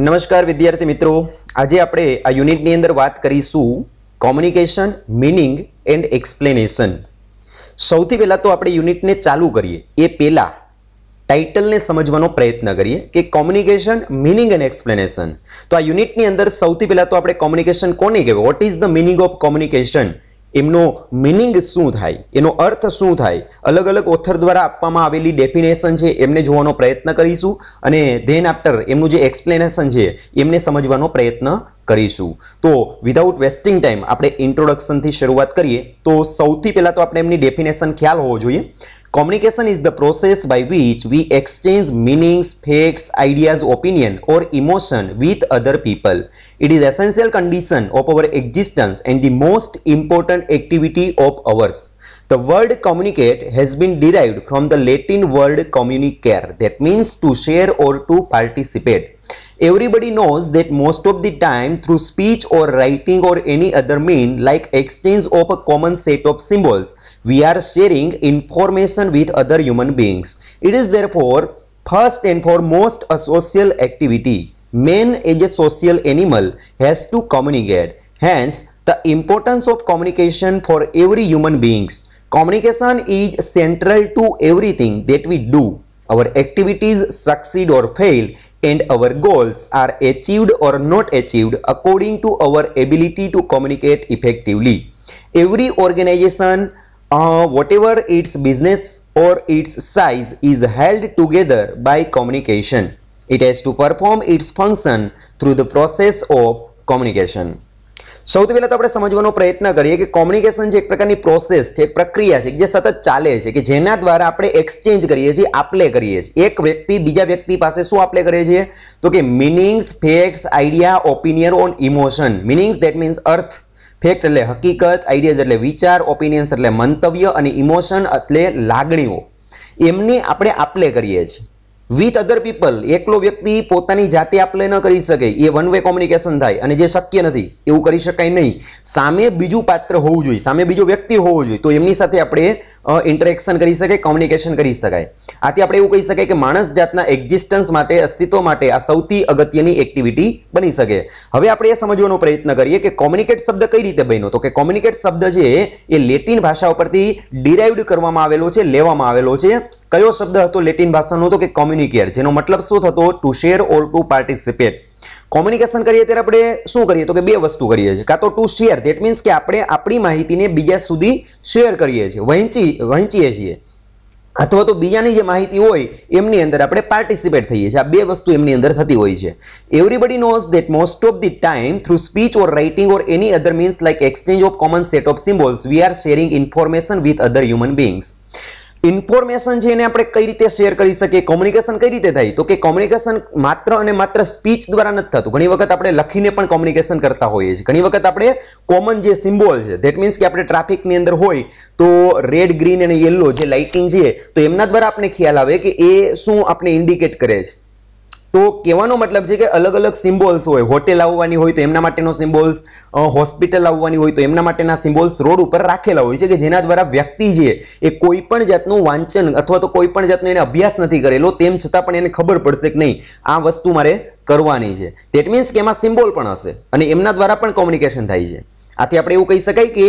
નમસ્કાર વિદ્યાર્થી મિત્રો, આજે આપણે આ યુનિટની અંદર વાત કરીશું કોમ્યુનિકેશન, મીનિંગ એન્ડ એક્સપ્લેનેશન. સૌથી પહેલા તો આપણે યુનિટને ચાલુ કરીએ એ પહેલા ટાઇટલને સમજવાનો પ્રયત્ન કરીએ કે કોમ્યુનિકેશન, મીનિંગ એન્ડ એક્સપ્લેનેશન. તો આ યુનિટની અંદર સૌથી પહેલા તો આપણે કોમ્યુનિકેશન કોને કહેવાય, what is the meaning of communication, એમનો મિનિંગ શું થાય, એનો અર્થ શું થાય, અલગ અલગ ઓથર દ્વારા આપવામાં આવેલી ડેફિનેશન છે એમને જોવાનો પ્રયત્ન કરીશું અને ધેન આફ્ટર એમનું જે એક્સપ્લેનેશન છે એમને સમજવાનો પ્રયત્ન કરીશું. તો વિધાઉટ વેસ્ટિંગ ટાઈમ આપણે ઇન્ટ્રોડક્શનથી શરૂઆત કરીએ તો સૌથી પહેલા તો આપણે એમની ડેફિનેશન ખ્યાલ હોવો જોઈએ. Communication is the process by which we exchange meanings, facts, ideas, opinion or emotion with other people. It is essential condition of our existence and the most important activity of ours. The word communicate has been derived from the Latin word communicare, that means to share or to participate. Everybody knows that most of the time through speech or writing or any other mean like exchange of a common set of symbols, we are sharing information with other human beings. It is therefore first and foremost a social activity. Man as a social animal has to communicate. Hence, the importance of communication for every human beings. Communication is central to everything that we do. Our activities succeed or fail and our goals are achieved or not achieved according to our ability to communicate effectively. Every organization, whatever its business or its size, is held together by communication. It has to perform its function through the process of communication. સૌથી પહેલા તો આપણે સમજવાનો પ્રયત્ન કરીએ કે communication જે એક પ્રકારની પ્રોસેસ છે, એક પ્રક્રિયા છે જે સતત ચાલે છે, કે જેના દ્વારા આપણે એક્સચેન્જ કરીએ છીએ, આપલે કરીએ છીએ. એક વ્યક્તિ બીજા વ્યક્તિ પાસે શું આપલે કરે છે તો કે meanings, facts, idea, opinion on emotion. Meanings that means earth, fact એટલે હકીકત, આઈડિયાઝ એટલે વિચાર, ઓપિનિયન્સ એટલે મંતવ્ય અને ઇમોશન એટલે લાગણીઓ. એમની આપણે આપલે કરીએ છીએ વિથ અધર પીપલ. એકલો વ્યક્તિ પોતાની જાતે આપલે ન કરી શકે, એ વન વે કોમ્યુનિકેશન થાય અને જે શક્ય નથી એવું કરી શકાય નહીં. સામે બીજું પાત્ર હોવું જોઈએ, સામે બીજો વ્યક્તિ હોવો જોઈએ, તો એમની સાથે આપણે ઇન્ટરેક્શન કરી શકાય, કોમ્યુનિકેશન કરી શકાય. આથી આપણે એવું કહી શકાય કે માણસ જાતના એક્ઝિસ્ટન્સ માટે, અસ્તિત્વ માટે આ સૌથી અગત્યની એક્ટિવિટી બની શકે. હવે આપણે એ સમજવાનો પ્રયત્ન કરીએ કે કોમ્યુનિકેટ શબ્દ કઈ રીતે બન્યો. તો કે કોમ્યુનિકેટ શબ્દ છે એ લેટિન ભાષા ઉપરથી ડિરાઇવ્ડ કરવામાં આવેલો છે, લેવામાં આવેલો છે. કયો શબ્દ હતો લેટિન ભાષાનો તો કે કોમ્યુનિકેર, જેનો મતલબ શું થતો ટુ શેર ઓર ટુ પાર્ટિસિપેટ. કોમ્યુનિકેશન કરીએ ત્યારે આપણે શું કરીએ તો કે બે વસ્તુ કરીએ છીએ. કાં તો ટુ શેર, ધેટ મીન્સ કે આપણે આપણી માહિતીને બીજા સુધી શેર કરીએ છીએ, વહેંચીએ છીએ, અથવા તો બીજાની જે માહિતી હોય એમની અંદર આપણે પાર્ટિસિપેટ થઈએ છીએ. આ બે વસ્તુ એમની અંદર થતી હોય છે. Everybody knows that most of the time through speech or writing or any other means like exchange of common set of symbols we are sharing information with other human beings. Information છે એને આપણે કઈ રીતે share કરી શકીએ, communication કઈ રીતે થાય તો કે કોમ્યુનિકેશન માત્ર અને માત્ર સ્પીચ દ્વારા નથી થતું. ઘણી વખત આપણે લખીને પણ કોમ્યુનિકેશન કરતા હોઈએ છીએ. ઘણી વખત આપણે કોમન જે સિમ્બોલ છે, ધેટ મીન્સ કે આપણે ટ્રાફિકની અંદર હોય તો રેડ, ગ્રીન અને યલો જે લાઇટિંગ છે તો એમના દ્વારા આપણે ખ્યાલ આવે કે એ શું આપણે ઇન્ડિકેટ કરે છે. તો કહેવાનો મતલબ છે કે અલગ અલગ સિમ્બોલ્સ હોય, હોટેલ આવવાની હોય તો એમના માટેનો સિમ્બોલ્સ, હોસ્પિટલ આવવાની હોય તો એમના માટેના સિમ્બોલ્સ રોડ ઉપર રાખેલા હોય છે, કે જેના દ્વારા વ્યક્તિ છે એ કોઈ પણ જાતનું વાંચન અથવા તો કોઈ પણ જાતનો એને અભ્યાસ નથી કરેલો, તેમ છતાં પણ એને ખબર પડશે કે નહીં આ વસ્તુ મારે કરવાની છે. ધેટ મીન્સ કે એમાં સિમ્બોલ પણ હશે અને એમના દ્વારા પણ કોમ્યુનિકેશન થાય છે. આથી આપણે એવું કહી શકાય કે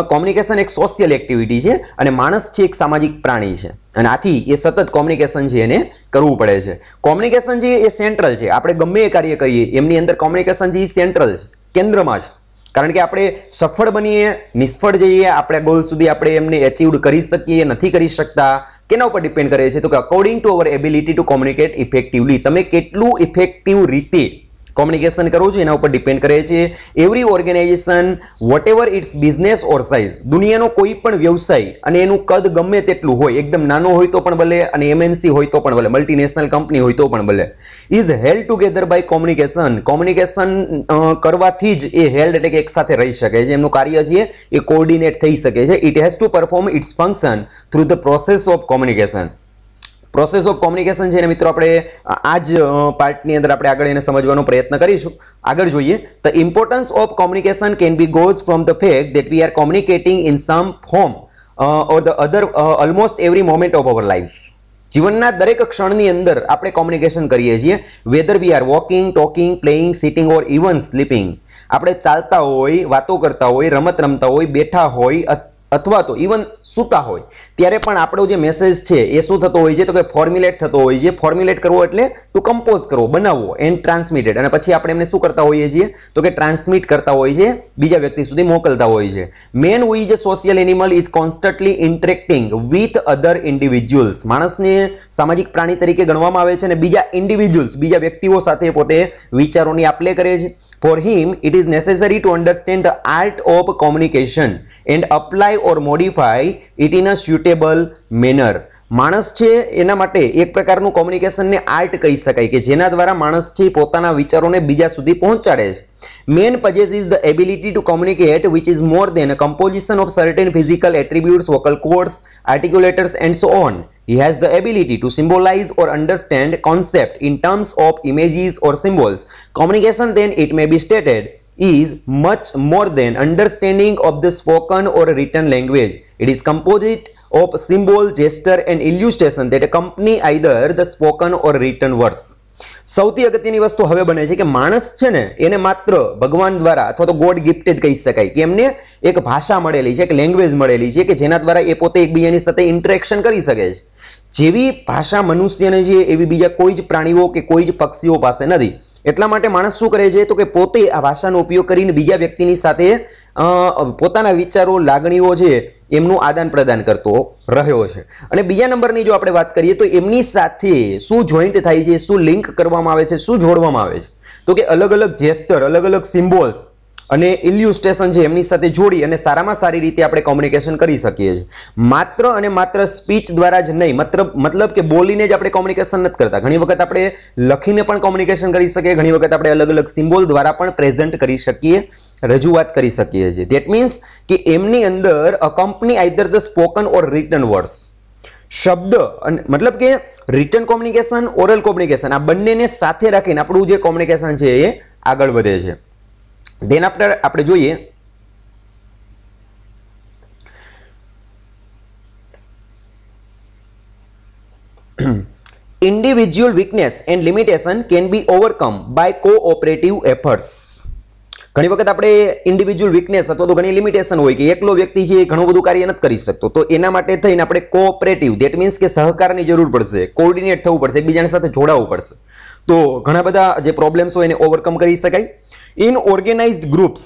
કોમ્યુનિકેશન એક સોશિયલ એક્ટિવિટી છે અને માણસ છે એક સામાજિક પ્રાણી છે અને આથી એ સતત કોમ્યુનિકેશન છે એને કરવું પડે છે. કોમ્યુનિકેશન છે એ સેન્ટ્રલ છે. આપણે ગમે એ કાર્ય કરીએ એમની અંદર કોમ્યુનિકેશન છે એ સેન્ટ્રલ છે, કેન્દ્રમાં છે. કારણ કે આપણે સફળ બનીએ, નિષ્ફળ જઈએ, આપણે ગોલ સુધી આપણે એમને એચીવડ કરી શકીએ, નથી કરી શકતા, કેના ઉપર ડિપેન્ડ કરે છે તો કે according to our ability to communicate effectively. તમે કેટલું ઇફેક્ટિવ રીતે કોમ્યુનિકેશન કરવું છે એના ઉપર ડિપેન્ડ કરે છે. Every organisation whatever it's business or size, દુનિયાનો કોઈ પણ વ્યવસાય અને એનું કદ ગમે તેટલું હોય, એકદમ નાનો હોય તો પણ ભલે અને MNC હોય તો પણ ભલે, મલ્ટીનેશનલ કંપની હોય તો પણ ભલે, is held together by communication. Communication કરવાથી જ એ હેલ્ડ એટલે કે એક સાથે રહી શકે છે, એમનું કાર્ય છે એ કોઓર્ડિનેટ થઈ શકે છે. It has to perform its function through the process of communication. Process of communication છે ને મિત્રો આપણે આ જ પાર્ટની અંદર આપણે આગળ એને સમજવાનો પ્રયત્ન કરીશું. આગળ જોઈએ. The importance of communication can be goes from the fact that we are communicating in some form or the other almost every moment of our life. જીવનના દરેક ક્ષણની અંદર આપણે કોમ્યુનિકેશન કરીએ છીએ, whether we are walking, talking, playing, sitting or even sleeping. આપણે ચાલતા હોય, વાતો કરતા હોય, રમત રમતા હોય, બેઠા હોય અથવા તો ઇવન સૂતા હોય ત્યારે પણ આપણો જે મેસેજ છે એ શું થતો હોય છે તો કે ફોર્મ્યુલેટ થતો હોય છે. ફોર્મ્યુલેટ કરવો એટલે ટુ કમ્પોઝ કરવો, બનાવવો, એન્ડ ટ્રાન્સમિટેડ, અને પછી આપણે એમને શું કરતા હોઈએ છીએ તો કે ટ્રાન્સમિટ કરતા હોય છે, બીજા વ્યક્તિ સુધી મોકલતા હોય છે. Main who is a social animal is constantly interacting with other individuals. માણસને સામાજિક પ્રાણી તરીકે ગણવામાં આવે છે અને બીજા ઇન્ડિવિજ્યુઅલ્સ, બીજા વ્યક્તિઓ સાથે પોતે વિચારોની આપ-લે કરે છે. For him, it is necessary to understand the art of communication and apply or modify it in a suitable manner. માણસ છે એના માટે એક પ્રકારનું કોમ્યુનિકેશનને આર્ટ કહી શકાય કે જેના દ્વારા માણસ છે પોતાના વિચારોને બીજા સુધી પહોંચાડે છે. Man possesses the ability to communicate, which is more than a composition of certain physical attributes, vocal cords, articulators, and so on. He has the ability to symbolize or understand concept in terms of images or symbols. Communication, then, it may be stated, is much more than understanding of the spoken or written language. It is composite of symbol, gesture, and illustration that accompany either the spoken or written words. સૌથી અગત્યની વસ્તુ હવે બને છે કે માણસ છે ને એને માત્ર ભગવાન દ્વારા અથવા તો ગોડ ગિફ્ટેડ કહી શકાય કે એમને એક ભાષા મળેલી છે, એક લેંગ્વેજ મળેલી છે કે જેના દ્વારા એ પોતે એકબીજાની સાથે ઇન્ટરેક્શન કરી શકે છે. જેવી ભાષા મનુષ્યને છે એવી બીજા કોઈ જ પ્રાણીઓ કે કોઈ જ પક્ષીઓ પાસે નથી. એટલા માટે માણસ શું કરે છે તો કે પોતે આ ભાષાનો ઉપયોગ કરીને બીજા વ્યક્તિની સાથે પોતાના વિચારો, લાગણીઓ છે એમનું આદાન પ્રદાન કરતો રહ્યો છે. અને બીજા નંબરની જો આપણે વાત કરીએ તો એમની સાથે શું જોઈન્ટ થાય છે, શું લિંક કરવામાં આવે છે, શું જોડવામાં આવે છે તો કે અલગ અલગ જેસ્ટર, અલગ અલગ સિમ્બોલ્સ અને ઇલ્યુસ્ટ્રેશન છે એમની સાથે જોડી અને સારામાં સારી રીતે આપણે કોમ્યુનિકેશન કરી શકીએ છીએ. માત્ર અને માત્ર સ્પીચ દ્વારા જ નહીં, મતલબ કે બોલીને જ આપણે કોમ્યુનિકેશન નથી કરતા. ઘણી વખત આપણે લખીને પણ કોમ્યુનિકેશન કરી શકીએ, ઘણી વખત આપણે અલગ અલગ સિમ્બોલ દ્વારા પણ પ્રેઝન્ટ કરી શકીએ, રજૂઆત કરી શકીએ છીએ. ધેટ મીન્સ કે એમની અંદર accompany either the spoken or written words, શબ્દ અને મતલબ કે રિટન કોમ્યુનિકેશન, ઓરલ કોમ્યુનિકેશન, આ બંનેને સાથે રાખીને આપણું જે કોમ્યુનિકેશન છે એ આગળ વધે છે. દેન આફ્ટર આપણે જોઈએ individual weakness and limitation can be overcome by cooperative efforts. ઘણી વખત આપણે ઇન્ડિવિજ્યુઅલ વીકનેસ અથવા તો ઘણી લિમિટેશન હોય કે એકલો વ્યક્તિ છે એ ઘણું બધું કાર્ય નથી કરી શકતો, તો એના માટે થઈને આપણે કોઓપરેટિવ, ધેટ મીન્સ કે સહકારની જરૂર પડશે, કોઓર્ડિનેટ થવું પડશે, એકબીજાની સાથે જોડાવવું પડશે. તો ઘણા બધા જે પ્રોબ્લેમ્સ હોય એને ઓવરકમ કરી શકાય. In organised groups,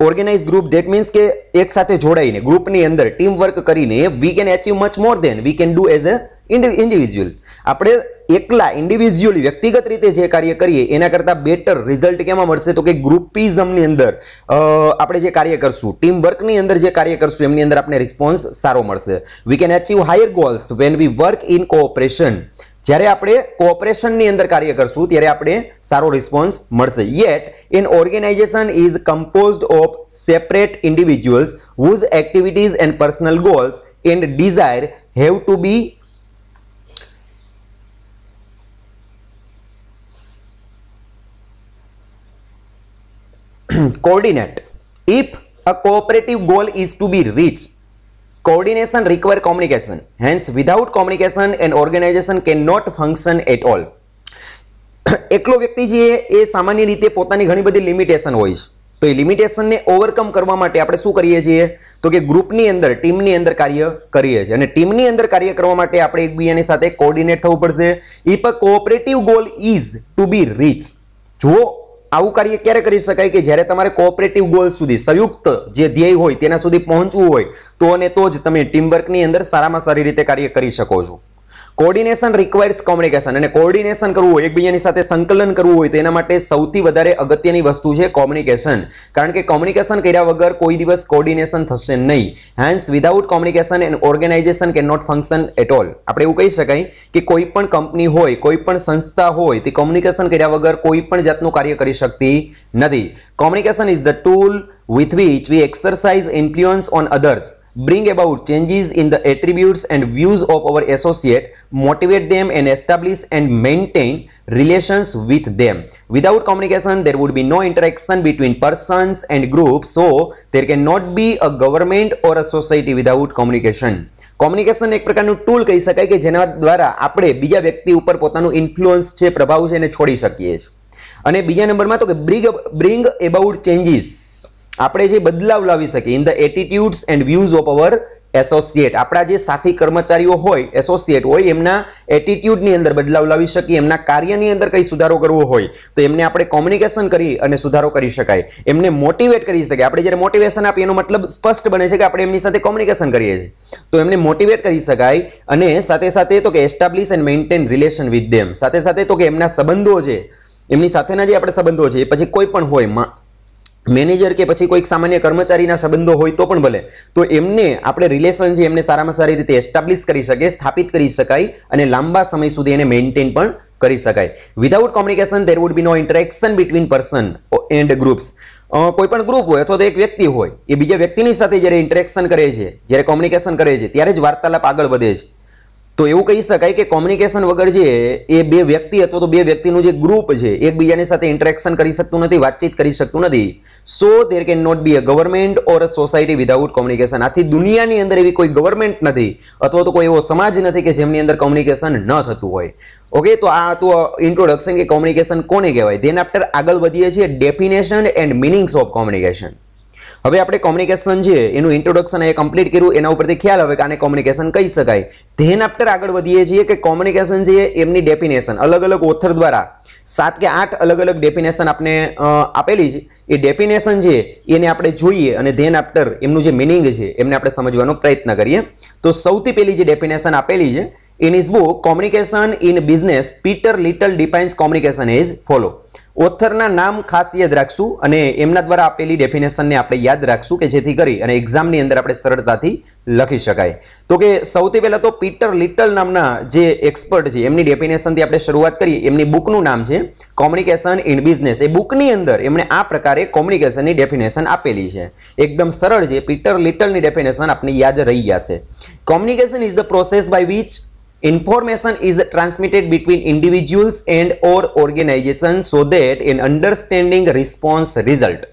organise group that means કે એક સાથે જોડાઈને ગ્રુપની અંદર ટીમ વર્ક કરીને we can achieve much more than we can do as a individual. આપણે એકલા ઇન્ડિવિજ્યુઅલી વ્યક્તિગત રીતે જે કાર્ય કરીએ એના કરતાં બેટર રિઝલ્ટ કેમાં મળશે તો કે ગ્રુપિઝમની અંદર આપણે જે કાર્ય કરશું, ટીમ વર્કની અંદર જે કાર્ય કરશું એમની અંદર આપણે રિસ્પોન્સ સારો મળશે. વી can achieve higher goals when we work in cooperation. જ્યારે આપણે કોઓપરેશનની અંદર કાર્ય કરશું ત્યારે આપણે સારો રિસ્પોન્સ મળશે. Yet an organization is composed of separate individuals whose activities and personal goals and desire have to be coordinate. If a cooperative goal is to be reached, coordination requires communication. Hence, without communication, an organization cannot function at all. એકલો વ્યક્તિ છે એ સામાન્ય રીતે પોતાની ઘણી બધી limitation હોય છે, તો એ લિમિટેશનને ઓવરકમ કરવા માટે આપણે શું કરીએ છીએ તો કે ગ્રુપની અંદર, ટીમની અંદર કાર્ય કરીએ છીએ. અને ટીમની અંદર કાર્ય કરવા માટે આપણે એકબીજાની સાથે કોઓર્ડિનેટ થવું પડશે. If a cooperative goal is to be reach, જો આવું કાર્ય ક્યારે કરી શકાય કે જ્યારે તમારે કોઓપરેટિવ ગોલ સુધી, સંયુક્ત જે ધ્યેય હોય તેના સુધી પહોંચવું હોય તો અને તો જ તમે ટીમવર્કની અંદર સારામાં સારી રીતે કાર્ય કરી શકો છો. કોઓર્ડિનેશન રિક્વાયર્સ કોમ્યુનિકેશન, અને કોઓર્ડિનેશન કરવું હોય, એકબીજાની સાથે સંકલન કરવું હોય તો એના માટે સૌથી વધારે અગત્યની વસ્તુ છે કોમ્યુનિકેશન. કારણ કે કોમ્યુનિકેશન કર્યા વગર કોઈ દિવસ કોઓર્ડિનેશન થશે નહીં. Hence without communication an organisation can not function at all. આપણે એવું કહી શકાય કે કોઈ પણ કંપની હોય, કોઈ પણ સંસ્થા હોય તે કોમ્યુનિકેશન કર્યા વગર કોઈ પણ જાતનું કાર્ય કરી શકતી નથી. Communication is the tool with which we exercise influence on others, bring about changes in the attributes and views of our associate, motivate them and establish and maintain relations with them. Without communication, there would be no interaction between persons and groups, so there cannot be a government or a society without communication. Communication એક પ્રકારનું tool કહી શકાય કે જેના દ્વારા આપણે બીજા વ્યક્તિ ઉપર પોતાનું ઇન્ફ્લુઅન્સ છે, પ્રભાવ છે એને છોડી શકીએ છીએ. અને બીજા નંબરમાં તો કે બ્રિંગ અબાઉટ ચેન્જીસ, આપણે જે બદલાવ લાવી શકીએ in the એટીટ્યુડ્સ and views of our associate, આપણા જે સાથી કર્મચારીઓ હોય, એસોસિએટ હોય, એમના એટીટ્યુડની અંદર બદલાવ લાવી શકીએ, એમના કાર્યની અંદર કઈ સુધારો કરવો હોય તો એમને આપણે કોમ્યુનિકેશન કરી અને સુધારો કરી શકાય, એમને મોટિવેટ કરી શકાય. આપણે જ્યારે મોટિવેશન આપીએ એનો મતલબ સ્પષ્ટ બને છે કે આપણે એમની સાથે કોમ્યુનિકેશન કરીએ છીએ, તો એમને મોટિવેટ કરી શકાય. અને સાથે સાથે તો કે establish and maintain relation with them, સાથે સાથે તો કે એમના સંબંધો છે, એમની સાથેના જે આપણે સંબંધો છે, પછી કોઈ પણ હોય, મેનેજર કે પછી કોઈક સામાન્ય કર્મચારીના સંબંધો હોય તો પણ ભલે, તો એમને આપણે રિલેશન છે એમને સારામાં સારી રીતે એસ્ટાબ્લિશ કરી શકે, સ્થાપિત કરી શકાય અને લાંબા સમય સુધી એને મેન્ટેન પણ કરી શકાય. Without communication there would be no interaction between person and groups. કોઈ પણ ગ્રુપ હોય અથવા તો એક વ્યક્તિ હોય, એ બીજા વ્યક્તિની સાથે જ્યારે ઇન્ટરેક્શન કરે છે, જ્યારે કોમ્યુનિકેશન કરે છે, ત્યારે જ વાર્તાલાપ આગળ વધે છે. તો એવું કહી શકાય કે કોમ્યુનિકેશન વગર જે એ બે વ્યક્તિ અથવા તો બે વ્યક્તિનું જે ગ્રુપ છે એકબીજાની સાથે ઇન્ટરેક્શન કરી શકતું નથી, વાતચીત કરી શકતું નથી. So there can not be a government or a society without communication. આથી દુનિયાની અંદર એવી કોઈ ગવર્મેન્ટ નથી અથવા તો કોઈ એવો સમાજ નથી કે જેમની અંદર કોમ્યુનિકેશન ન થતું હોય. ઓકે, તો આ તો ઇન્ટ્રોડક્શન કે કોમ્યુનિકેશન કોને કહેવાય. ધેન આફ્ટર આગળ વધીએ છીએ definition and meanings of communication. હવે આપણે કોમ્યુનિકેશન છે એનું ઇન્ટ્રોડક્શન એ કમ્પ્લીટ કર્યું, એના ઉપરથી ખ્યાલ આવે કે આને કોમ્યુનિકેશન કહી શકાય. ધેન આફ્ટર આગળ વધીએ છીએ કે કોમ્યુનિકેશન છે એમની ડેફિનેશન અલગ અલગ ઓથર દ્વારા 7 કે 8 અલગ અલગ ડેફિનેશન આપણે આપેલી છે. એ ડેફિનેશન છે એને આપણે જોઈએ અને ધેન આફ્ટર એમનું જે મિનિંગ છે એમને આપણે સમજવાનો પ્રયત્ન કરીએ. તો સૌથી પહેલી જે ડેફિનેશન આપેલી છે in his book communication in business, Peter Little defines communication as follow. ઓથરના નામ ખાસ યાદ રાખશું અને એમના દ્વારા આપેલી ડેફિનેશનને આપણે યાદ રાખશું કે જેથી કરી અને એક્ઝામની અંદર આપણે સરળતાથી લખી શકાય. તો કે સૌથી પહેલા તો પીટર લિટલ નામના જે એક્સપર્ટ છે એમની ડેફિનેશનથી આપણે શરૂઆત કરીએ. એમની બુકનું નામ છે કોમ્યુનિકેશન ઇન બિઝનેસ. એ બુકની અંદર એમણે આ પ્રકારે કોમ્યુનિકેશનની ડેફિનેશન આપેલી છે, એકદમ સરળ છે. પીટર લિટલની ડેફિનેશન આપણે યાદ રહી જશે. Communication is the process by which information is transmitted between individuals and or organizations so that an understanding response result.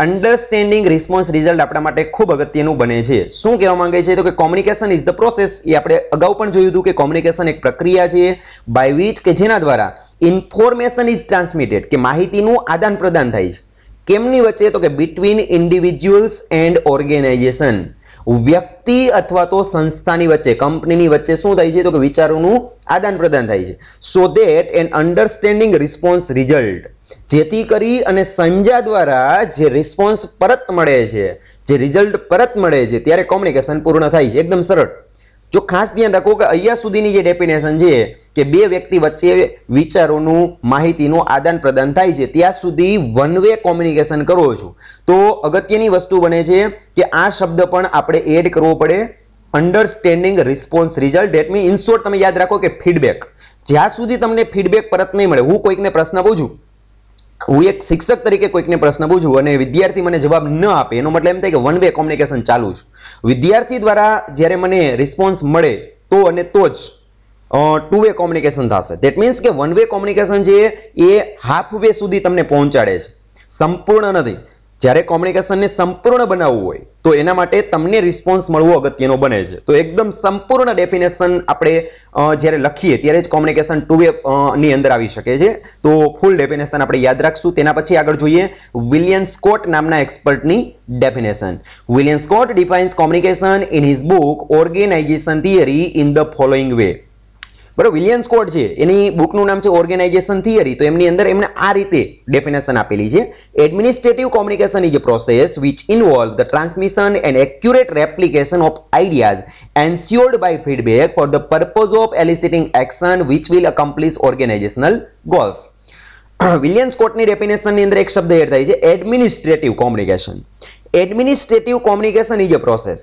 Understanding response result આપણા માટે ખૂબ અગત્યનું બને છે. શું કહેવા માંગે છે તો કે કોમ્યુનિકેશન ઇઝ ધ પ્રોસેસ. એ આપણે અગાઉ પણ જોયું હતું કે કોમ્યુનિકેશન એક પ્રક્રિયા છે બાય વિચ કે જેના દ્વારા ઇન્ફોર્મેશન ઇઝ ટ્રાન્સમિટેડ કે માહિતીનું આદાન પ્રદાન થાય છે. કેમની વચ્ચે તો કે બિટવીન ઇન્ડિવિજ્યુઅલ્સ એન્ડ ઓર્ગેનાઇઝેશન, વ્યક્તિ અથવા તો સંસ્થાની વચ્ચે, કંપનીની વચ્ચે શું થાય છે તો કે વિચારોનું આદાન પ્રદાન થાય છે. So that an understanding response result, જેથી કરી અને સમજ્યા દ્વારા જે રિસ્પોન્સ પરત મળે છે, જે રિઝલ્ટ પરત મળે છે ત્યારે કોમ્યુનિકેશન પૂર્ણ થાય છે. એકદમ સરળ. જો ખાસ ધ્યાન રાખો કે અહીંયા સુધીની જે ડેફિનેશન છે કે બે વ્યક્તિ વચ્ચે વિચારોનું, માહિતીનું આદાન પ્રદાન થાય છે ત્યાં સુધી વન વે કોમ્યુનિકેશન કરો છો. તો અગત્યની વસ્તુ બને છે કે આ શબ્દ પણ આપણે એડ કરવો પડે, understanding response result. That means in short તમે યાદ રાખો કે ફીડબેક. જ્યાં સુધી તમને ફીડબેક પરત નહીં મળે, હું કોઈકને પ્રશ્ન પૂછું, હું એક શિક્ષક તરીકે કોઈકને પ્રશ્ન પૂછું અને વિદ્યાર્થી મને જવાબ ન આપે, એનો મતલબ એમ થાય કે વન વે કોમ્યુનિકેશન ચાલુ છે. વિદ્યાર્થી દ્વારા જ્યારે મને રિસ્પોન્સ મળે તો અને તો જ ટુ વે કોમ્યુનિકેશન થશે. ધેટ મીન્સ કે વન વે કોમ્યુનિકેશન છે એ હાફ વે સુધી તમને પહોંચાડે છે, સંપૂર્ણ નથી. જ્યારે કોમ્યુનિકેશનને સંપૂર્ણ બનાવવું હોય તો એના માટે તમને રિસ્પોન્સ મળવો અગત્યનો બને છે. તો એકદમ સંપૂર્ણ ડેફિનેશન આપણે જ્યારે લખીએ ત્યારે જ કોમ્યુનિકેશન ટુ વે ની અંદર આવી શકે છે. તો ફૂલ ડેફિનેશન આપણે યાદ રાખશું. તેના પછી આગળ જોઈએ વિલિયમ સ્કોટ નામના એક્સપર્ટની definition. William Scott defines communication in his book organization theory in the following way. બરાબર, વિલિયમ સ્કોટ છે એની બુકનું નામ છે ઓર્ગેનાઇઝેશન થિયરી. તો એમની અંદર એમણે આ રીતે ડેફિનેશન આપેલી છે. Administrative communication is a process which involve the transmission and accurate replication of ideas ensured by feedback for the purpose of eliciting action which will accomplish organizational goals. William સ્કોટની ડેફિનેશનની અંદર એક શબ્દ એડ થાય છે administrative communication. Administrative communication is a process.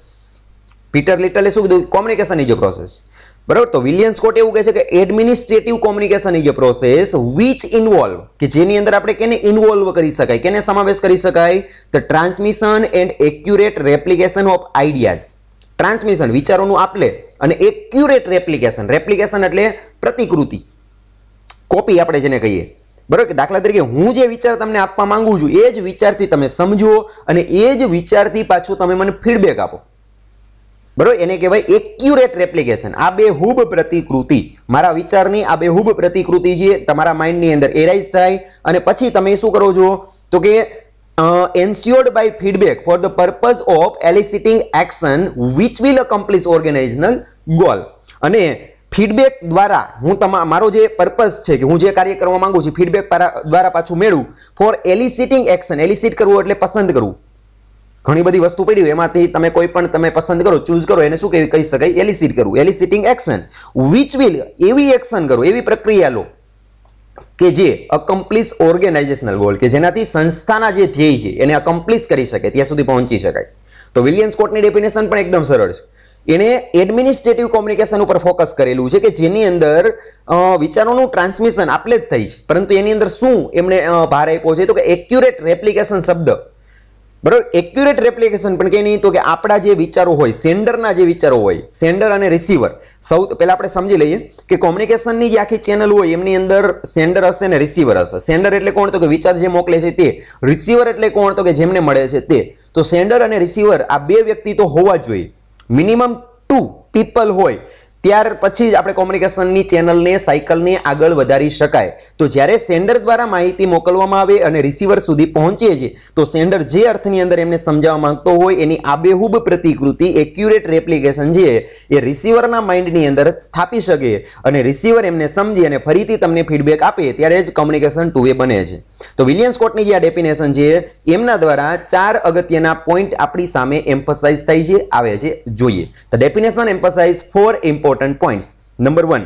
Peter લિટલે શું કીધું? Communication is a process. બરાબર, તો વિલિયમ સ્કોટ એવું કહે છે કે administrative communication is a process which involve, કે જેની અંદર આપણે કેને ઇન્વોલ્વ કરી શકાય, કેને સમાવેશ કરી શકાય? The transmission and accurate replication of ideas. Transmission વિચારોનું આપલે અને એક્યુરેટ રેપ્લિકેશન. રેપ્લિકેશન એટલે પ્રતિકૃતિ, કોપી આપણે જેને કહીએ. બરાબર, કે દાખલા તરીકે હું જે વિચાર તમને આપવા માંગુ છું એ જ વિચારથી તમે સમજો અને એ જ વિચારથી પાછું તમે મને ફીડબેક આપો. બરોબર, એને કહેવાય એક્યુરેટ રેપ્લિકેશન. આ બેહૂબ પ્રતિકૃતિ, મારા વિચારની આ બેહૂબ પ્રતિકૃતિ છે તમારા માઇન્ડની અંદર એરાઇઝ થાય અને પછી તમે શું કરો છો તો કે ensured by feedback for the purpose of eliciting action which will accomplish organizational goal. અને ફીડબેક દ્વારા હું મારો જે પર્પસ છે કે હું જે કાર્ય કરવા માંગુ છું ફીડબેક દ્વારા પાછું મેળવું ફોર એલિસિટિંગ એક્શન. એલિસિટ કરવું એટલે પસંદ કરવું. ઘણી બધી વસ્તુ પડી હોય એમાંથી તમે કોઈ પણ તમે પસંદ કરો, ચૂઝ કરો, એને શું કહી શકાય? એલિસિટ કરવું. એલિસિટિંગ એક્શન which will, એવી એક્શન કરો, એવી પ્રક્રિયા લો કે જે અકમ્પ્લિશ ઓર્ગેનાઇઝેશનલ ગોલ, કે જેનાથી સંસ્થાના જે ધ્યેય છે એને અકમ્પ્લિશ કરી શકે, ત્યાં સુધી પહોંચી શકાય. તો વિલિયમ સ્કોટની ડેફિનેશન પણ એકદમ સરળ છે. એને એડમિનિસ્ટ્રેટિવ કોમ્યુનિકેશન ઉપર ફોકસ કરેલું છે કે જેની અંદર વિચારોનું ટ્રાન્સમિશન આપલે જ થઈ છે, પરંતુ એની અંદર શું એમણે ભાર આપ્યો છે તો કે એક્યુરેટ રેપ્લિકેશન શબ્દ. બરાબર, એક્યુરેટ રેપ્લિકેશન પણ કે નહીં તો કે આપણા જે વિચારો હોય, સેન્ડરના જે વિચારો હોય, સેન્ડર અને રિસીવર. પહેલા આપણે સમજી લઈએ કે કોમ્યુનિકેશનની જે આખી ચેનલ હોય એમની અંદર સેન્ડર હશે અને રિસીવર હશે. સેન્ડર એટલે કોણ તો કે વિચાર જે મોકલે છે તે. રિસીવર એટલે કોણ તો કે જેમને મળે છે તે. તો સેન્ડર અને રિસીવર આ બે વ્યક્તિ તો હોવા જ જોઈએ. મિનિમમ 2 પીપલ હોય ત્યાર પછી જ આપણે કોમ્યુનિકેશનની ચેનલને, સાયકલને આગળ વધારી શકાય. તો જ્યારે સેન્ડર દ્વારા માહિતી મોકલવામાં આવે અને રિસીવર સુધી પહોંચે છે તો સેન્ડર જે અર્થની અંદર એમને સમજાવવા માંગતો હોય એની આબેહૂબ પ્રતિકૃતિ એક્યુરેટ રેપ્લિકેશન છે એ રિસીવરના માઇન્ડની અંદર સ્થાપી શકે અને રિસીવર એમને સમજી અને ફરીથી તમને ફીડબેક આપે ત્યારે જ કોમ્યુનિકેશન ટુ વે બને છે. તો વિલિયમ સ્કોટની જે આ ડેફિનેશન છે એમના દ્વારા 4 અગત્યના પોઈન્ટ આપણી સામે એમ્ફસાઇઝ થાય છે, આવે છે, જોઈએ. The definition emphasize 4 important points. Number 1,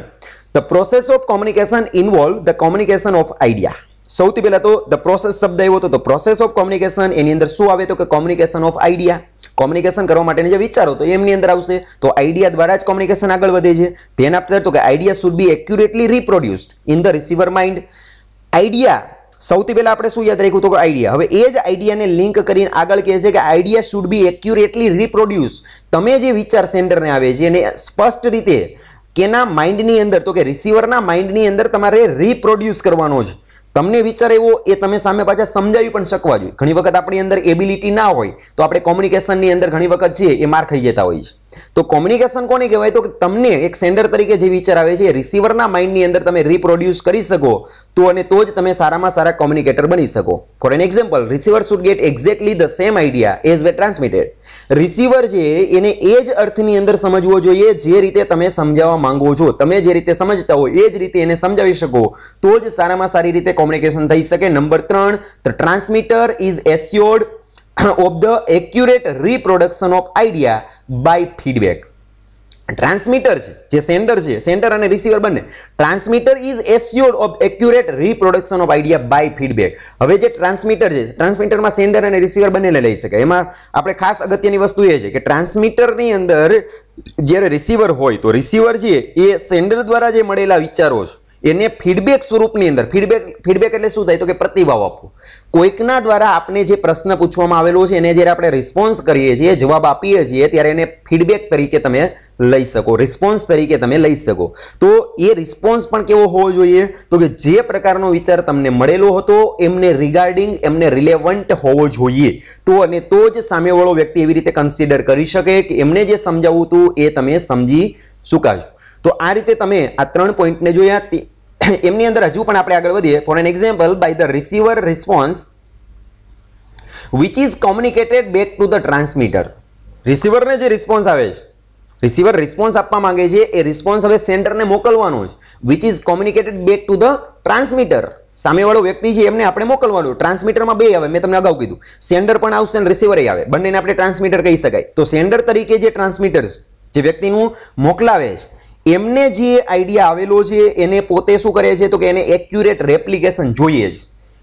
the process of communication involve the communication of idea. સૌથી પહેલા તો the process શબ્દ આવ્યો તો the process of communication એની અંદર શું આવે તો કે communication of idea. કોમ્યુનિકેશન કરવા માટેના જે વિચારો તો એમની અંદર આવશે. તો આઈડિયા દ્વારા જ કોમ્યુનિકેશન આગળ વધે છે. ધ્યાન આપતા તો કે idea should be accurately reproduced in the receiver mind. Idea સૌથી પહેલા આપણે શું યાદ રાખ્યું તો કે આઈડિયા. હવે એ જ આઈડિયાને લિંક કરીને આગળ કહે છે કે idea should be accurately reproduce. તમે જે વિચાર સેન્ડરને આવે છે એને સ્પષ્ટ રીતે કેના માઇન્ડની અંદર તો કે રિસીવરના માઇન્ડની અંદર તમારે રિપ્રોડ્યુસ કરવાનો છે. તમને વિચાર એવો એ તમે સામે પાછા સમજાવી પણ શકવા જોઈએ. ઘણી વખત આપણી અંદર એબિલિટી ના હોય તો આપણે કોમ્યુનિકેશનની અંદર ઘણી વખત છે એ માર ખાઈ જતા હોય છે. તો કોમ્યુનિકેશન કોને કહેવાય તો કે તમને એક સેન્ડર તરીકે જે વિચાર આવે છે રિસીવરના માઇન્ડની અંદર તમે રિપ્રોડ્યુસ કરી શકો તો અને તો જ તમે સારામાં સારા કોમ્યુનિકેટર બની શકો. For an example, receiver should get exactly the same idea as we transmitted. Receiver છે એને એ જ અર્થની અંદર સમજવો જોઈએ જે રીતે તમે સમજાવવા માંગો છો. તમે જે રીતે સમજતા હો એ જ રીતે એને સમજાવી શકો તો જ સારામાં સારી રીતે કોમ્યુનિકેશન થઈ શકે. Number 3, the transmitter is assured of the accurate reproduction of idea by feedback. Transmitter છે જે સેન્ડર છે, સેન્ડર અને રિસીવર બંને, transmitter is assured of accurate reproduction of idea by feedback. હવે જે ટ્રાન્સમીટર છે, ટ્રાન્સમીટરમાં સેન્ડર અને રિસીવર બંનેને લઈ શકાય. એમાં આપણે ખાસ અગત્યની વસ્તુ એ છે કે ટ્રાન્સમીટરની અંદર જ્યારે રિસીવર હોય તો રિસીવર છે એ સેન્ડર દ્વારા જે મળેલા વિચારો છે એને ફીડબેક સ્વરૂપની અંદર, ફીડબેક એટલે શું થાય તો કે પ્રતિભાવ આપવો. કોઈકના દ્વારા આપણે જે પ્રશ્ન પૂછવામાં આવેલો છે એને જ્યારે આપણે રિસ્પોન્સ કરીએ છીએ, જવાબ આપીએ છીએ ત્યારે એને ફીડબેક તરીકે તમે લઈ શકો, રિસ્પોન્સ તરીકે તમે લઈ શકો. તો એ રિસ્પોન્સ પણ કેવો હોવો જોઈએ તો કે જે પ્રકારનો વિચાર તમને મળેલો હતો એમને રિગાર્ડિંગ, એમને રિલેવન્ટ હોવો જોઈએ. તો અને તો જ સામેવાળો વ્યક્તિ એવી રીતે કન્સિડર કરી શકે કે એમને જે સમજાવવું હતું એ તમે સમજી ચૂકાશો. તો આ રીતે તમે આ 3 પોઈન્ટને જોયા. એમની અંદર હજુ પણ આપણે આગળ વધીએ. For an example, by the receiver response which is communicated back to the transmitter. રિસીવરને જે રિસ્પોન્સ આવે છે, રિસીવર રિસ્પોન્સ આપવા માંગે છે એ રિસ્પોન્સ હવે સેન્ડરને મોકલવાનો છે. which is communicated back to the transmitter. સામેવાળો વ્યક્તિ છે એમને આપણે મોકલવાનું. ટ્રાન્સમીટરમાં બે આવે, મેં તમને અગાઉ કીધું, સેન્ડર પણ આવશે અને રિસીવર આવે, બંનેને આપણે ટ્રાન્સમીટર કહી શકાય. તો સેન્ડર તરીકે જે ટ્રાન્સમીટર જે વ્યક્તિનું મોકલાવે છે એમને જે આઈડિયા આવેલો છે એને પોતે શું કરે છે તો કે એને એક્યુરેટ રેપ્લિકેશન જોઈએ છે.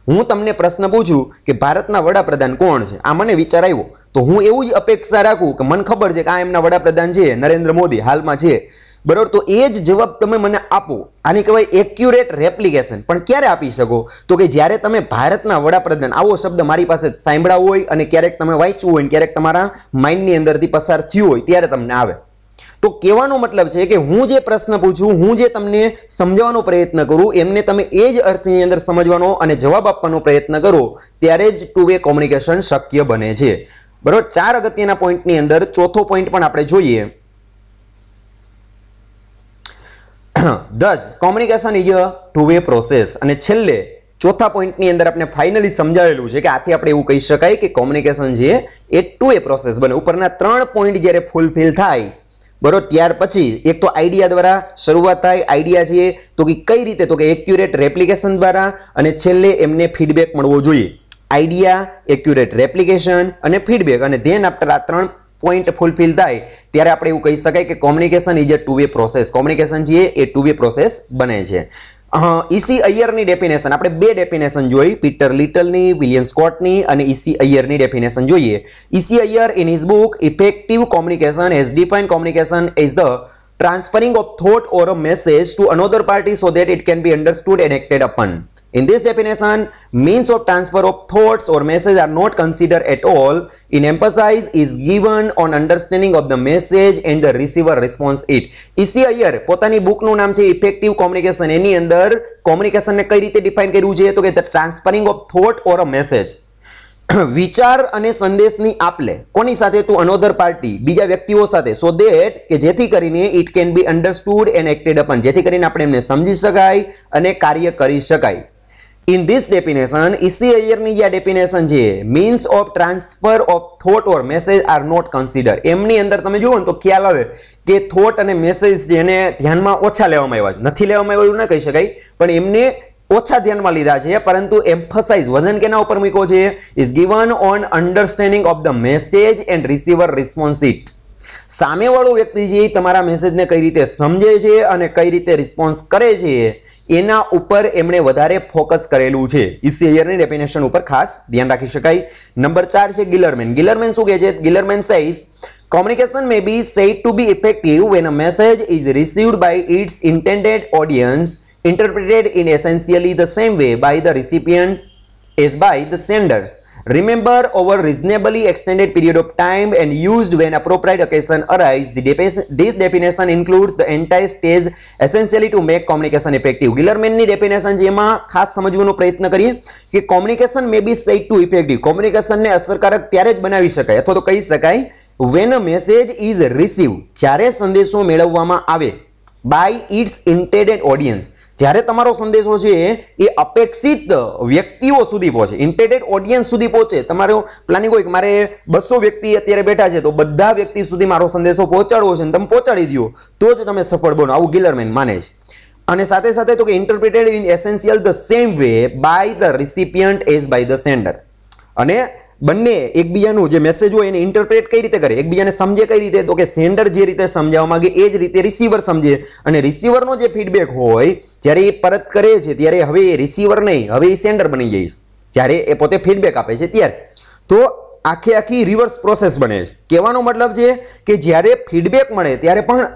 હું તમને પ્રશ્ન પૂછું કે ભારતના વડાપ્રધાન કોણ છે, આ મને વિચાર આવ્યો તો હું એવું જ અપેક્ષા રાખું કે મને ખબર છે કે આ એમના વડાપ્રધાન છે નરેન્દ્ર મોદી હાલમાં છે, બરોબર. તો એ જ જવાબ તમે મને આપો, આને કહેવાય એક્યુરેટ રેપ્લિકેશન. પણ ક્યારે આપી શકો તો કે જ્યારે તમે ભારતના વડાપ્રધાન આવો શબ્દ મારી પાસે સાંભળ્યા હોય અને ક્યારેક તમે વાંચ્યું હોય, ક્યારેક તમારા માઇન્ડની અંદરથી પસાર થયું હોય ત્યારે તમને આવે. તો કહેવાનો મતલબ છે કે હું જે પ્રશ્ન પૂછું, હું જે તમને સમજાવવાનો પ્રયત્ન કરું એમને તમે એ જ અર્થની અંદર સમજવાનો અને જવાબ આપવાનો પ્રયત્ન કરો ત્યારે જ ટુ વે કોમ્યુનિકેશન શક્ય બને છે. બરોબર. 4 અગત્યના પોઈન્ટની અંદર ચોથો પોઈન્ટ પણ આપણે જોઈએ thus communication is a two-way process. અને છેલ્લે ચોથા પોઈન્ટની અંદર આપણે ફાઇનલી સમજાવેલું છે કે આથી આપણે એવું કહી શકાય કે કોમ્યુનિકેશન છે એ ટુ વે પ્રોસેસ બને. ઉપરના 3 પોઈન્ટ જ્યારે ફૂલફિલ થાય બરોબર ત્યાર પછી એક તો આઈડિયા દ્વારા શરૂઆત થાય. આઈડિયા છે તો કે કઈ રીતે, તો કે એક્યુરેટ રેપ્લિકેશન દ્વારા, અને છેલ્લે એમને ફીડબેક મળવો જોઈએ. આઈડિયા, એક્યુરેટ રેપ્લિકેશન અને ફીડબેક, અને ધેન આફ્ટર આ 3 પોઈન્ટ ફૂલફિલ થાય ત્યારે આપણે એવું કહી શકાય કે communication is a two way process. Communication છે એ ટુ વે પ્રોસેસ બને છે. ઈસી અય્યરની ડેફિનેશન આપણે 2 ડેફિનેશન જોઈ, પીટર લિટલની, વિલિયમ સ્કોટની અને ઈસી અય્યરની ડેફિનેશન જોઈએ. EC Iyer in his book effective communication has defined communication as the transferring of thought or a message to another party so that it can be understood and acted upon. In this definition, means of transfer of thoughts or message are not considered at all. In emphasis is given on understanding of the message and the receiver response it. EC Iyer પોતાની બુકનું નામ છે effective communication. એની અંદર કોમ્યુનિકેશનને કઈ રીતે define કર્યું છે તો કે the transferring of thought or a message, વિચાર અને સંદેશની આપલે કોની સાથે, તો અનોધર પાર્ટી, બીજા વ્યક્તિઓ સાથે, સો ધેટ કે જેથી કરીને it can be understood and acted upon, જેથી કરીને આપણે એમને સમજી શકાય અને કાર્ય કરી શકાય. In this definition, ઈસી અય્યરની જે ડેફિનેશન છે, means of transfer of thought or message are not considered. એમની અંદર તમે જુઓ ને તો ખ્યાલ આવે કે થોટ અને મેસેજ છે એને ધ્યાનમાં ઓછા લેવામાં આવ્યા છે. નથી લેવામાં આવ્યા એવું ના કહી શકાય, પણ એમને ઓછા ધ્યાનમાં લીધા છે, પરંતુ એમ્ફસાઇઝ વજન કેના ઉપર મૂક્યો છે, is given on understanding of the message and receiver response it. સામેવાળો વ્યક્તિ છે તમારા મેસેજને કઈ રીતે સમજે છે અને કઈ રીતે રિસ્પોન્સ કરે છે એના ઉપર એમણે વધારે ફોકસ કરેલું છે. ઈસી અય્યરની ડેફિનેશન ઉપર ખાસ ધ્યાન રાખી શકાય. નંબર 4 છે ગિલરમેન. ગિલરમેન શું કહે છે? ગિલરમેન says communication may be said to be effective when a message is received by its intended audience, interpreted in essentially the same way by the recipient as by the senders, remember over reasonably extended period of time and used when appropriate occasion arise. This definition includes the entire stage essentially to make communication effective. ગિલરમેનની definition છે એમાં ખાસ સમજવાનો પ્રયત્ન કરીએ કે communication may be said to effective. કોમ્યુનિકેશનને અસરકારક ત્યારે જ બનાવી શકાય અથવા તો કહી શકાય when a message is received, જ્યારે સંદેશો મેળવવામાં આવે, by its intended audience, જ્યારે તમારો સંદેશો છે એ અપેક્ષિત વ્યક્તિઓ સુધી પહોંચે, ઇન્ટેન્ડેડ ઓડિયન્સ સુધી પહોંચે. તમારો પ્લાનિંગ હોય કે મારે 200 વ્યક્તિ અત્યારે બેઠા છે તો બધા વ્યક્તિ સુધી મારો સંદેશો પહોંચાડવો છે અને તમે પહોંચાડી દો તો જ તમે સફળ બનો, આવું ગિલરમેન માને છે. અને સાથે સાથે તો કે interpreted in essential the same way by the recipient as by the sender. અને બંને એકબીજાનું જે મેસેજ હોય એને ઇન્ટરપ્રેટ કઈ રીતે કરે, એકબીજાને સમજે કઈ રીતે, તો કે સેન્ડર જે રીતે સમજાવવા માંગે એ જ રીતે રિસીવર સમજે, અને રિસીવરનો જે ફીડબેક હોય જ્યારે એ પરત કરે છે ત્યારે હવે એ રિસીવર નહીં, હવે એ સેન્ડર બની જાય છે જ્યારે એ પોતે ફીડબેક આપે છે ત્યારે. તો આખી રિવર્સ પ્રોસેસ બને છે. કહેવાનો મતલબ છે કે જ્યારે ફીડબેક મળે ત્યારે પણ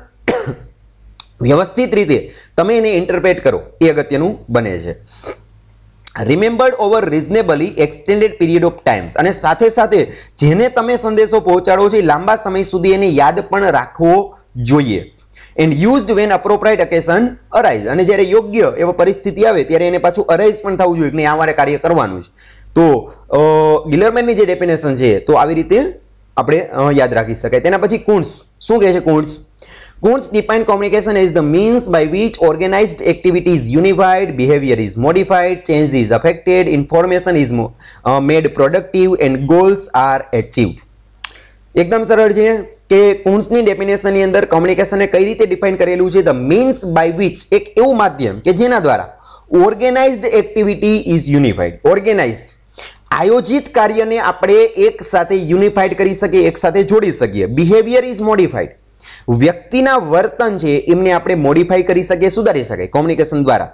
વ્યવસ્થિત રીતે તમે એને ઇન્ટરપ્રેટ કરો એ અગત્યનું બને છે. Remembered over reasonably extended period of times, અને સાથે સાથે જેને તમે સંદેશો પહોંચાડો છો એ લાંબા સમય સુધી એને યાદ પણ રાખવો જોઈએ. And used when appropriate occasion arise, અને જ્યારે યોગ્ય એવા પરિસ્થિતિ આવે ત્યારે એને પાછું અરાઇઝ પણ થવું જોઈએ કે નહીં આ મારે કાર્ય કરવાનું છે. તો ગિલરમેનની જે ડેફિનેશન છે તો આવી રીતે આપણે યાદ રાખી શકાય. તેના પછી કુન્ટ્ઝ શું કહે છે? Kuntz defined communication as the means by which organized activity is unified, behavior is modified, change is affected, information is made productive and goals are achieved. એકદમ સરળ છે કે કુન્ટ્ઝની ડેફિનેશનની અંદર કોમ્યુનિકેશનને કઈ રીતે ડિફાઇન કરેલું છે? ધ મીન્સ બાય વિચ, એક એવું માધ્યમ કે જેના દ્વારા organised activity is unified. Organised આયોજિત કાર્યને આપણે એક સાથે યુનિફાઈડ કરી શકીએ, એક સાથે જોડી શકીએ. બિહેવિયર ઇઝ મોડિફાઈડ, વ્યક્તિના વર્તન છે એમને આપણે મોડિફાઈ કરી શકીએ, સુધારી શકાય કોમ્યુનિકેશન દ્વારા.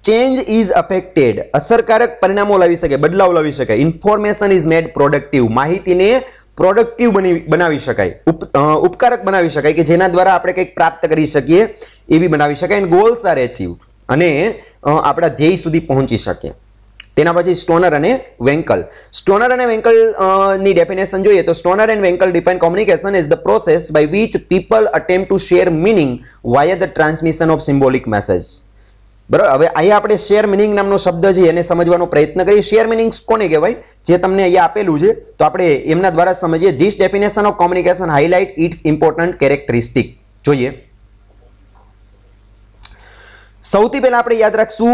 ચેન્જ ઇઝ અફેક્ટેડ, અસરકારક પરિણામો લાવી શકે, બદલાવ લાવી શકાય. ઇન્ફોર્મેશન ઇઝ મેડ પ્રોડક્ટિવ, માહિતીને પ્રોડક્ટિવ બનાવી શકાય, ઉપકારક બનાવી શકાય કે જેના દ્વારા આપણે કંઈક પ્રાપ્ત કરી શકીએ એવી બનાવી શકાય. એન્ડ ગોલ્સ આર એચીવ્ડ, અને આપણા ધ્યેય સુધી પહોંચી શકીએ. તેના પછી સ્ટોનર અને વેન્કલ. સ્ટોનર અને વેન્કલ ની ડેફિનેશન જોઈએ તો Stoner and Wankel define communication as the process by which people attempt to share meaning via the transmission of symbolic message. બરાબર, હવે અહીંયા આપણે શેર મિનિંગ નામનો શબ્દ છે એને સમજવાનો પ્રયત્ન કરીએ. શેર મિનિંગ કોને કહેવાય જે તમને અહીંયા આપેલું છે તો આપણે એમના દ્વારા સમજીએ. This definition of communication highlight its important characteristic. જોઈએ સૌથી પહેલા આપણે યાદ રાખશું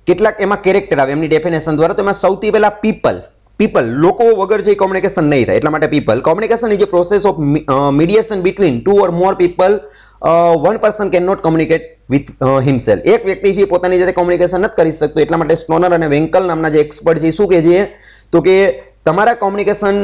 કેટલાક એમાં કેરેક્ટર આવે એમની ડેફિનેશન દ્વારા. તો એમાં સૌથી પહેલા પીપલ લોકો વગર જે કોમ્યુનિકેશન નહીં થાય એટલા માટે people. Communication is a process of mediation between two or more people. One person can not communicate with himself. એક વ્યક્તિ છે પોતાની જાતે કોમ્યુનિકેશન નથી કરી શકતો, એટલા માટે સ્ટોનર અને વેન્કલ નામના જે એક્સપર્ટ છે શું કહે છે તો કે તમારા કોમ્યુનિકેશન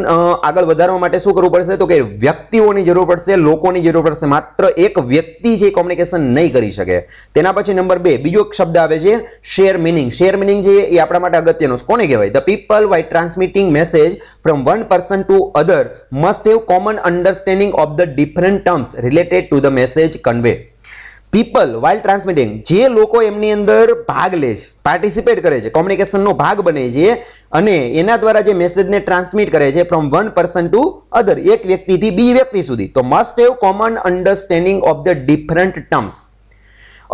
આગળ વધારવા માટે શું કરવું પડશે તો કે વ્યક્તિઓની જરૂર પડશે, લોકોની જરૂર પડશે. માત્ર એક વ્યક્તિ છે કોમ્યુનિકેશન નહીં કરી શકે. તેના પછી નંબર 2 બીજો એક શબ્દ આવે છે શેર મિનિંગ. શેર મિનિંગ છે એ આપણા માટે અગત્યનો છે. કોને કહેવાય? The people while transmitting message from one person to other must have common understanding of the different terms related to the message convey. People while transmitting, જે લોકો એમની અંદર ભાગ લે છે, પાર્ટિસિપેટ કરે છે, કોમ્યુનિકેશનનો ભાગ બને છે અને એના દ્વારા જે મેસેજને ટ્રાન્સમિટ કરે છે from one person to other, એક વ્યક્તિથી બીજી વ્યક્તિ સુધી, તો must have common understanding of the different terms.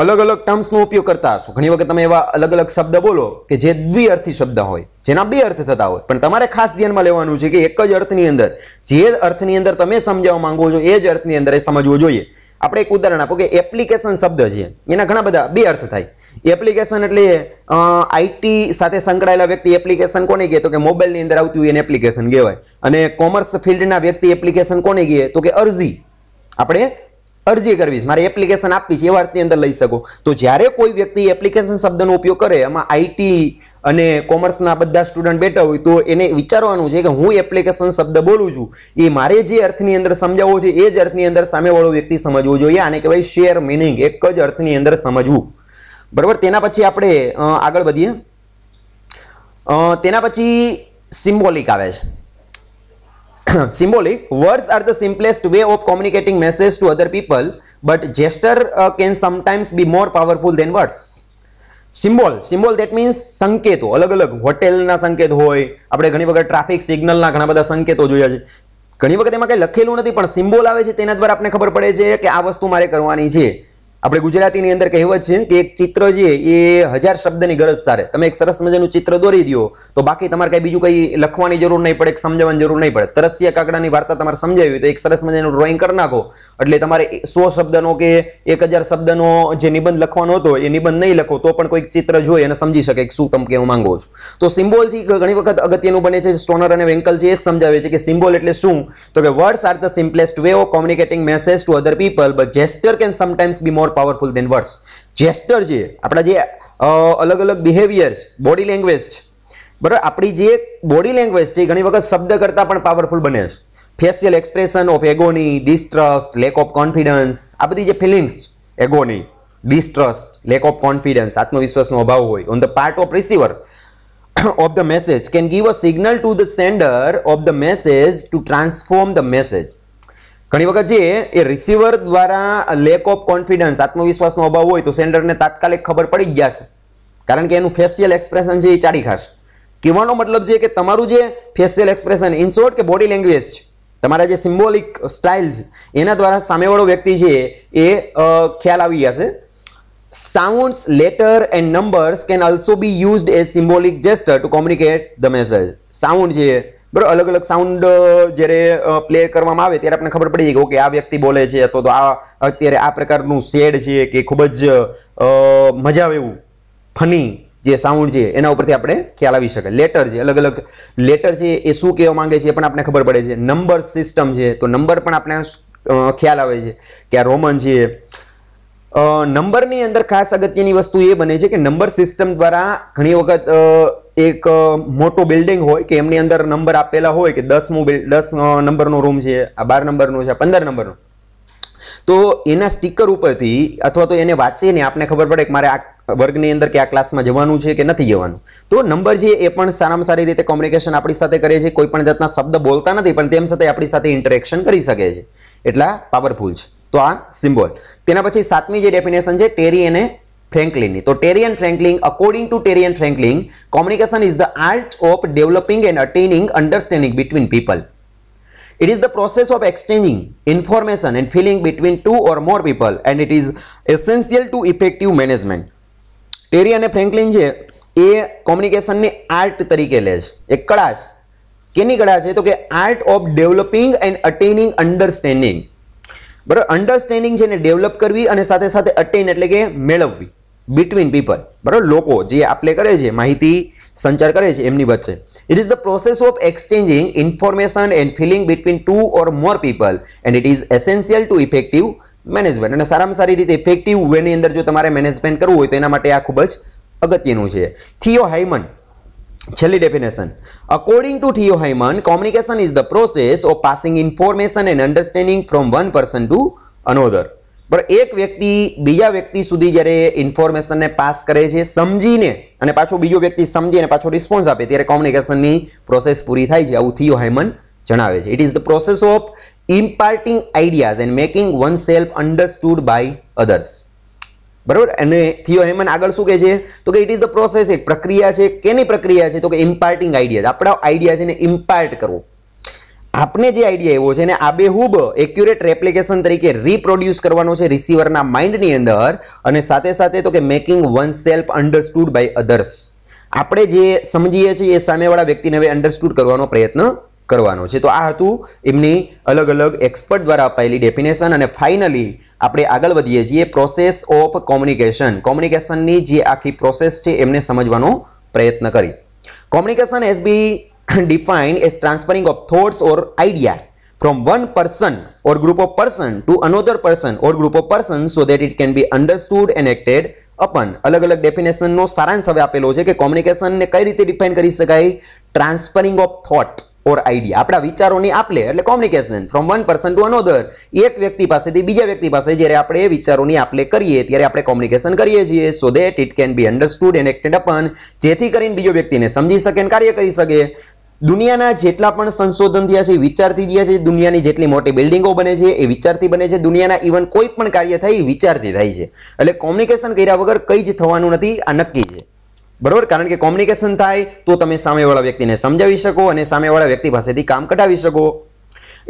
અલગ અલગ ટર્મ્સનો ઉપયોગ કરતા હશો. ઘણી વખત તમે એવા અલગ અલગ શબ્દ બોલો કે જે દ્વિઅર્થી શબ્દ હોય, જેના બે અર્થ થતા હોય, પણ તમારે ખાસ ધ્યાનમાં લેવાનું છે કે એક જ અર્થની અંદર, જે અર્થની અંદર તમે સમજાવવા માંગો છો એ જ અર્થની અંદર એ સમજવું જોઈએ. આપણે એક ઉદાહરણ આપો કે એપ્લિકેશન શબ્દ છે એના ઘણા બધા બે અર્થ થાય. એપ્લિકેશન એટલે આઈટી સાથે સંકળાયેલા વ્યક્તિ એપ્લિકેશન કોને કહે તો કે મોબાઈલની અંદર આવતી હોય એને એપ્લિકેશન કહેવાય. અને કોમર્સ ફિલ્ડના વ્યક્તિ એપ્લિકેશન કોને કહે તો કે અરજી. આપણે અરજી કરવી છે, મારે એપ્લિકેશન આપવી છે, એવા અર્થની અંદર લઈ શકો. તો જ્યારે કોઈ વ્યક્તિ એપ્લિકેશન શબ્દનો ઉપયોગ કરે, એમાં આઈટી અને કોમર્સના બધા સ્ટુડન્ટ બેઠા હોય તો એને વિચારવાનું છે કે હું એપ્લિકેશન શબ્દ બોલું છું એ મારે જે અર્થની અંદર સમજાવવો છે એ જ અર્થની અંદર સામેવાળો વ્યક્તિ સમજવો જોઈએ. આને કહેવાય શેર મિનિંગ, એક જ અર્થની અંદર સમજવું. બરાબર. તેના પછી આપણે આગળ વધીએ. તેના પછી સિમ્બોલિક આવે છે. Symbolic words are the simplest way of communicating message to other people, but gesture can sometimes be more powerful than words. Symbol that means સંકેતો. અલગ અલગ હોટેલના સંકેત હોય, આપણે ઘણી વખત ટ્રાફિક સિગ્નલના ઘણા બધા સંકેતો જોયા છે. ઘણી વખત એમાં કંઈ લખેલું નથી પણ સિમ્બોલ આવે છે, તેના દ્વારા આપણે ખબર પડે છે કે આ વસ્તુ મારે કરવાની છે. આપણે ગુજરાતીની અંદર કહેવત છે કે એક ચિત્ર છે એ 1000 શબ્દની ગરજ સારે. તમે એક સરસ મજાનું ચિત્ર દોરી દો તો બાકી તમારે કઈ બીજું કઈ લખવાની જરૂર નહીં પડે, સમજાવવાની જરૂર નહીં પડે. તરસ્યા કાગડાની વાર્તા તમારે સમજાવી તો એક સરસ મજાનું ડ્રોઈંગ કરી નાખો એટલે તમારે 100 શબ્દનો કે 1000 શબ્દનો જે નિબંધ લખવાનો હતો એ નિબંધ નહીં લખો તો પણ કોઈ ચિત્ર જોઈ અને સમજી શકે કે શું તમે કહેવા માંગો છો. તો સિમ્બોલ છે ઘણી વખત અગત્યનું બને છે. સ્ટોનર અને વેન્કલ છે એ સમજાવે છે કે સિમ્બોલ એટલે શું તો કે words are the simplest way of communicating message to other people but gesture can sometimes be more powerful than words. Gesture છે આપણા જે અલગ અલગ બિહેવિયર છે, બોડી લેંગ્વેજ છે, બરાબર. આપણી જે બોડી લેંગ્વેજ છે ઘણી વખત શબ્દ કરતાં પણ પાવરફુલ બને છે. Facial expression of agony, distrust, lack of confidence, આ બધી જે feelings, agony, distrust, lack of confidence, આત્મવિશ્વાસનો અભાવ હોય on the part of receiver of the message can give a signal to the sender of the message to transform the message. ઘણી વખત છે એ receiver દ્વારા લેક ઓફ કોન્ફિડન્સ, આત્મવિશ્વાસનો અભાવ હોય તો સેન્ડરને તાત્કાલિક ખબર પડી ગયા છે, કારણ કે એનું ફેશિયલ એક્સપ્રેશન છે એ ચાડી ખાશે. કહેવાનો મતલબ છે કે તમારું જે ફેશિયલ એક્સપ્રેશન, ઇન શોર્ટ કે બોડી લેંગ્વેજ છે, તમારા જે સિમ્બોલિક સ્ટાઇલ છે એના દ્વારા સામેવાળો વ્યક્તિ છે એ ખ્યાલ આવી ગયા છે. Sounds, letter and numbers can also be used as symbolic gesture to communicate the message. Sound છે બરાબર, અલગ અલગ સાઉન્ડ જ્યારે પ્લે કરવામાં આવે ત્યારે આપણે ખબર પડી જાય કે ઓકે આ વ્યક્તિ બોલે છે અથવા તો આ અત્યારે આ પ્રકારનું શેડ છે કે ખૂબ જ મજા આવે એવું ફની જે સાઉન્ડ છે એના ઉપરથી આપણે ખ્યાલ આવી શકે. લેટર છે, અલગ અલગ લેટર છે એ શું કહેવા માંગે છે એ પણ આપણે ખબર પડે છે. નંબર સિસ્ટમ છે તો નંબર પણ આપણે ખ્યાલ આવે છે કે આ રોમન છે. નંબરની અંદર ખાસ અગત્યની વસ્તુ એ બને છે કે નંબર સિસ્ટમ દ્વારા ઘણી વખત એક મોટો બિલ્ડિંગ હોય કે એમની અંદર નંબર આપેલા હોય કે 10 નંબરનો રૂમ છે, આ 12 નંબરનો છે, 15 નંબરનો, તો એના સ્ટીકર ઉપરથી અથવા તો એને વાંચીને આપણે ખબર પડે કે મારે આ વર્ગની અંદર કે આ ક્લાસમાં જવાનું છે કે નથી જવાનું. તો નંબર છે એ પણ સારામાં સારી રીતે કોમ્યુનિકેશન આપણી સાથે કરે છે. કોઈ પણ જાતના શબ્દ બોલતા નથી પણ તેમ છતાં આપણી સાથે ઇન્ટરેક્શન કરી શકે છે, એટલા પાવરફુલ છે. તો આ સિમ્બોલ. તેના પછી 7મી જે ડેફિનેશન છે ટેરી અને ફ્રેન્કલિનની. તો Terry and Franklin, according to Terry and Franklin, communication is the art of developing and attaining understanding between people. It is the process of exchanging information and feeling between two or more people and it is essential to effective management. Terry અને Franklin છે એ કોમ્યુનિકેશનની art તરીકે લે છે, એક કળા છે. કેની કળા છે તો કે art of developing and attaining understanding. બરાબર. અન્ડરસ્ટેન્ડિંગ છે ને ડેવલપ કરવી અને સાથે સાથે અટેન એટલે કે મેળવવી બિટવીન પીપલ, બરાબર, લોકો જે આપણે કરે છે, માહિતી સંચાર કરે છે એમની વચ્ચે. It is the process of exchanging information and feeling between two or more people and it is essential to effective management. અને સારામાં સારી રીતે ઇફેક્ટિવ વેની અંદર જો તમારે મેનેજમેન્ટ કરવું હોય તો એના માટે આ ખૂબ જ અગત્યનું છે. થિયો હાઇમન, છેલ્લી definition. According to Theo Haimann, communication is the process of passing information and understanding from one person to another. બરાબર, એક વ્યક્તિ બીજા વ્યક્તિ સુધી જ્યારે ઇન્ફોર્મેશનને પાસ કરે છે સમજીને, અને પાછો બીજો વ્યક્તિ સમજી અને પાછો રિસ્પોન્સ આપે ત્યારે કોમ્યુનિકેશનની પ્રોસેસ પૂરી થાય છે, આવું થિયો હાઇમન જણાવે છે. It is the process of imparting ideas and making one self understood by others. બરાબર. અને થિયો હાઇમન આગળ શું કહે છે તો કે ઇટ ઇઝ ધ પ્રોસેસ, એક પ્રક્રિયા છે. કેની પ્રક્રિયા છે તો કે ઇમ્પાર્ટિંગ આઈડિયાઝ, આપણા આઈડિયા છે ને ઇમ્પાર્ટ કરવો. આપને જે આઈડિયા એવો છે ને આબેહૂબ એક્યુરેટ રેપ્લિકેશન તરીકે રીપ્રોડ્યુસ કરવાનો છે રિસીવરના માઇન્ડની અંદર, અને સાથે સાથે તો કે making one self understood by others. આપણે જે સમજીએ છીએ એ સામેવાળા વ્યક્તિને હવે અન્ડરસ્ટુડ કરવાનો પ્રયત્ન કરવાનો છે. તો આ હતું એમની અલગ અલગ એક્સપર્ટ દ્વારા અપાયેલી ડેફિનેશન. અને ફાઇનલી આપણે આગળ વધીએ છીએ પ્રોસેસ ઓફ કોમ્યુનિકેશન. કોમ્યુનિકેશનની જે આખી પ્રોસેસ છે એમને સમજવાનો પ્રયત્ન કરી. Communication has be defined as transferring of thoughts or idea from one person or group of person to another person or group of persons so that it can be understood and acted upon. અલગ અલગ definition નો સારાંશ હવે આપેલો છે કે communication ને કઈ રીતે ડિફાઇન કરી શકાય. Transferring of thought or idea, આપણા વિચારોની આપલે એટલે communication from one person to અનોધર. એક વ્યક્તિ પાસેથી બીજા વ્યક્તિ પાસે જ્યારે આપણે વિચારોની આપલે કરીએ ત્યારે આપણે કોમ્યુનિકેશન કરીએ છીએ. So that it can be understood and acted upon, જેથી કરીને બીજો વ્યક્તિને સમજી શકે અને કાર્ય કરી શકે. દુનિયાના જેટલા પણ સંશોધન થયા છે વિચારથી થયા છે. દુનિયાની જેટલી મોટી બિલ્ડિંગો બને છે એ વિચારથી બને છે. દુનિયાના ઇવન કોઈ પણ કાર્ય થાય વિચારથી થાય છે. એટલે કોમ્યુનિકેશન કર્યા વગર કંઈ જ થવાનું નથી, આ નક્કી છે. બરોબર, કારણ કે કોમ્યુનિકેશન થાય તો તમે સામેવાળા વ્યક્તિને સમજાવી શકો અને સામેવાળા વ્યક્તિ પાસેથી કામ કઢાવી શકો.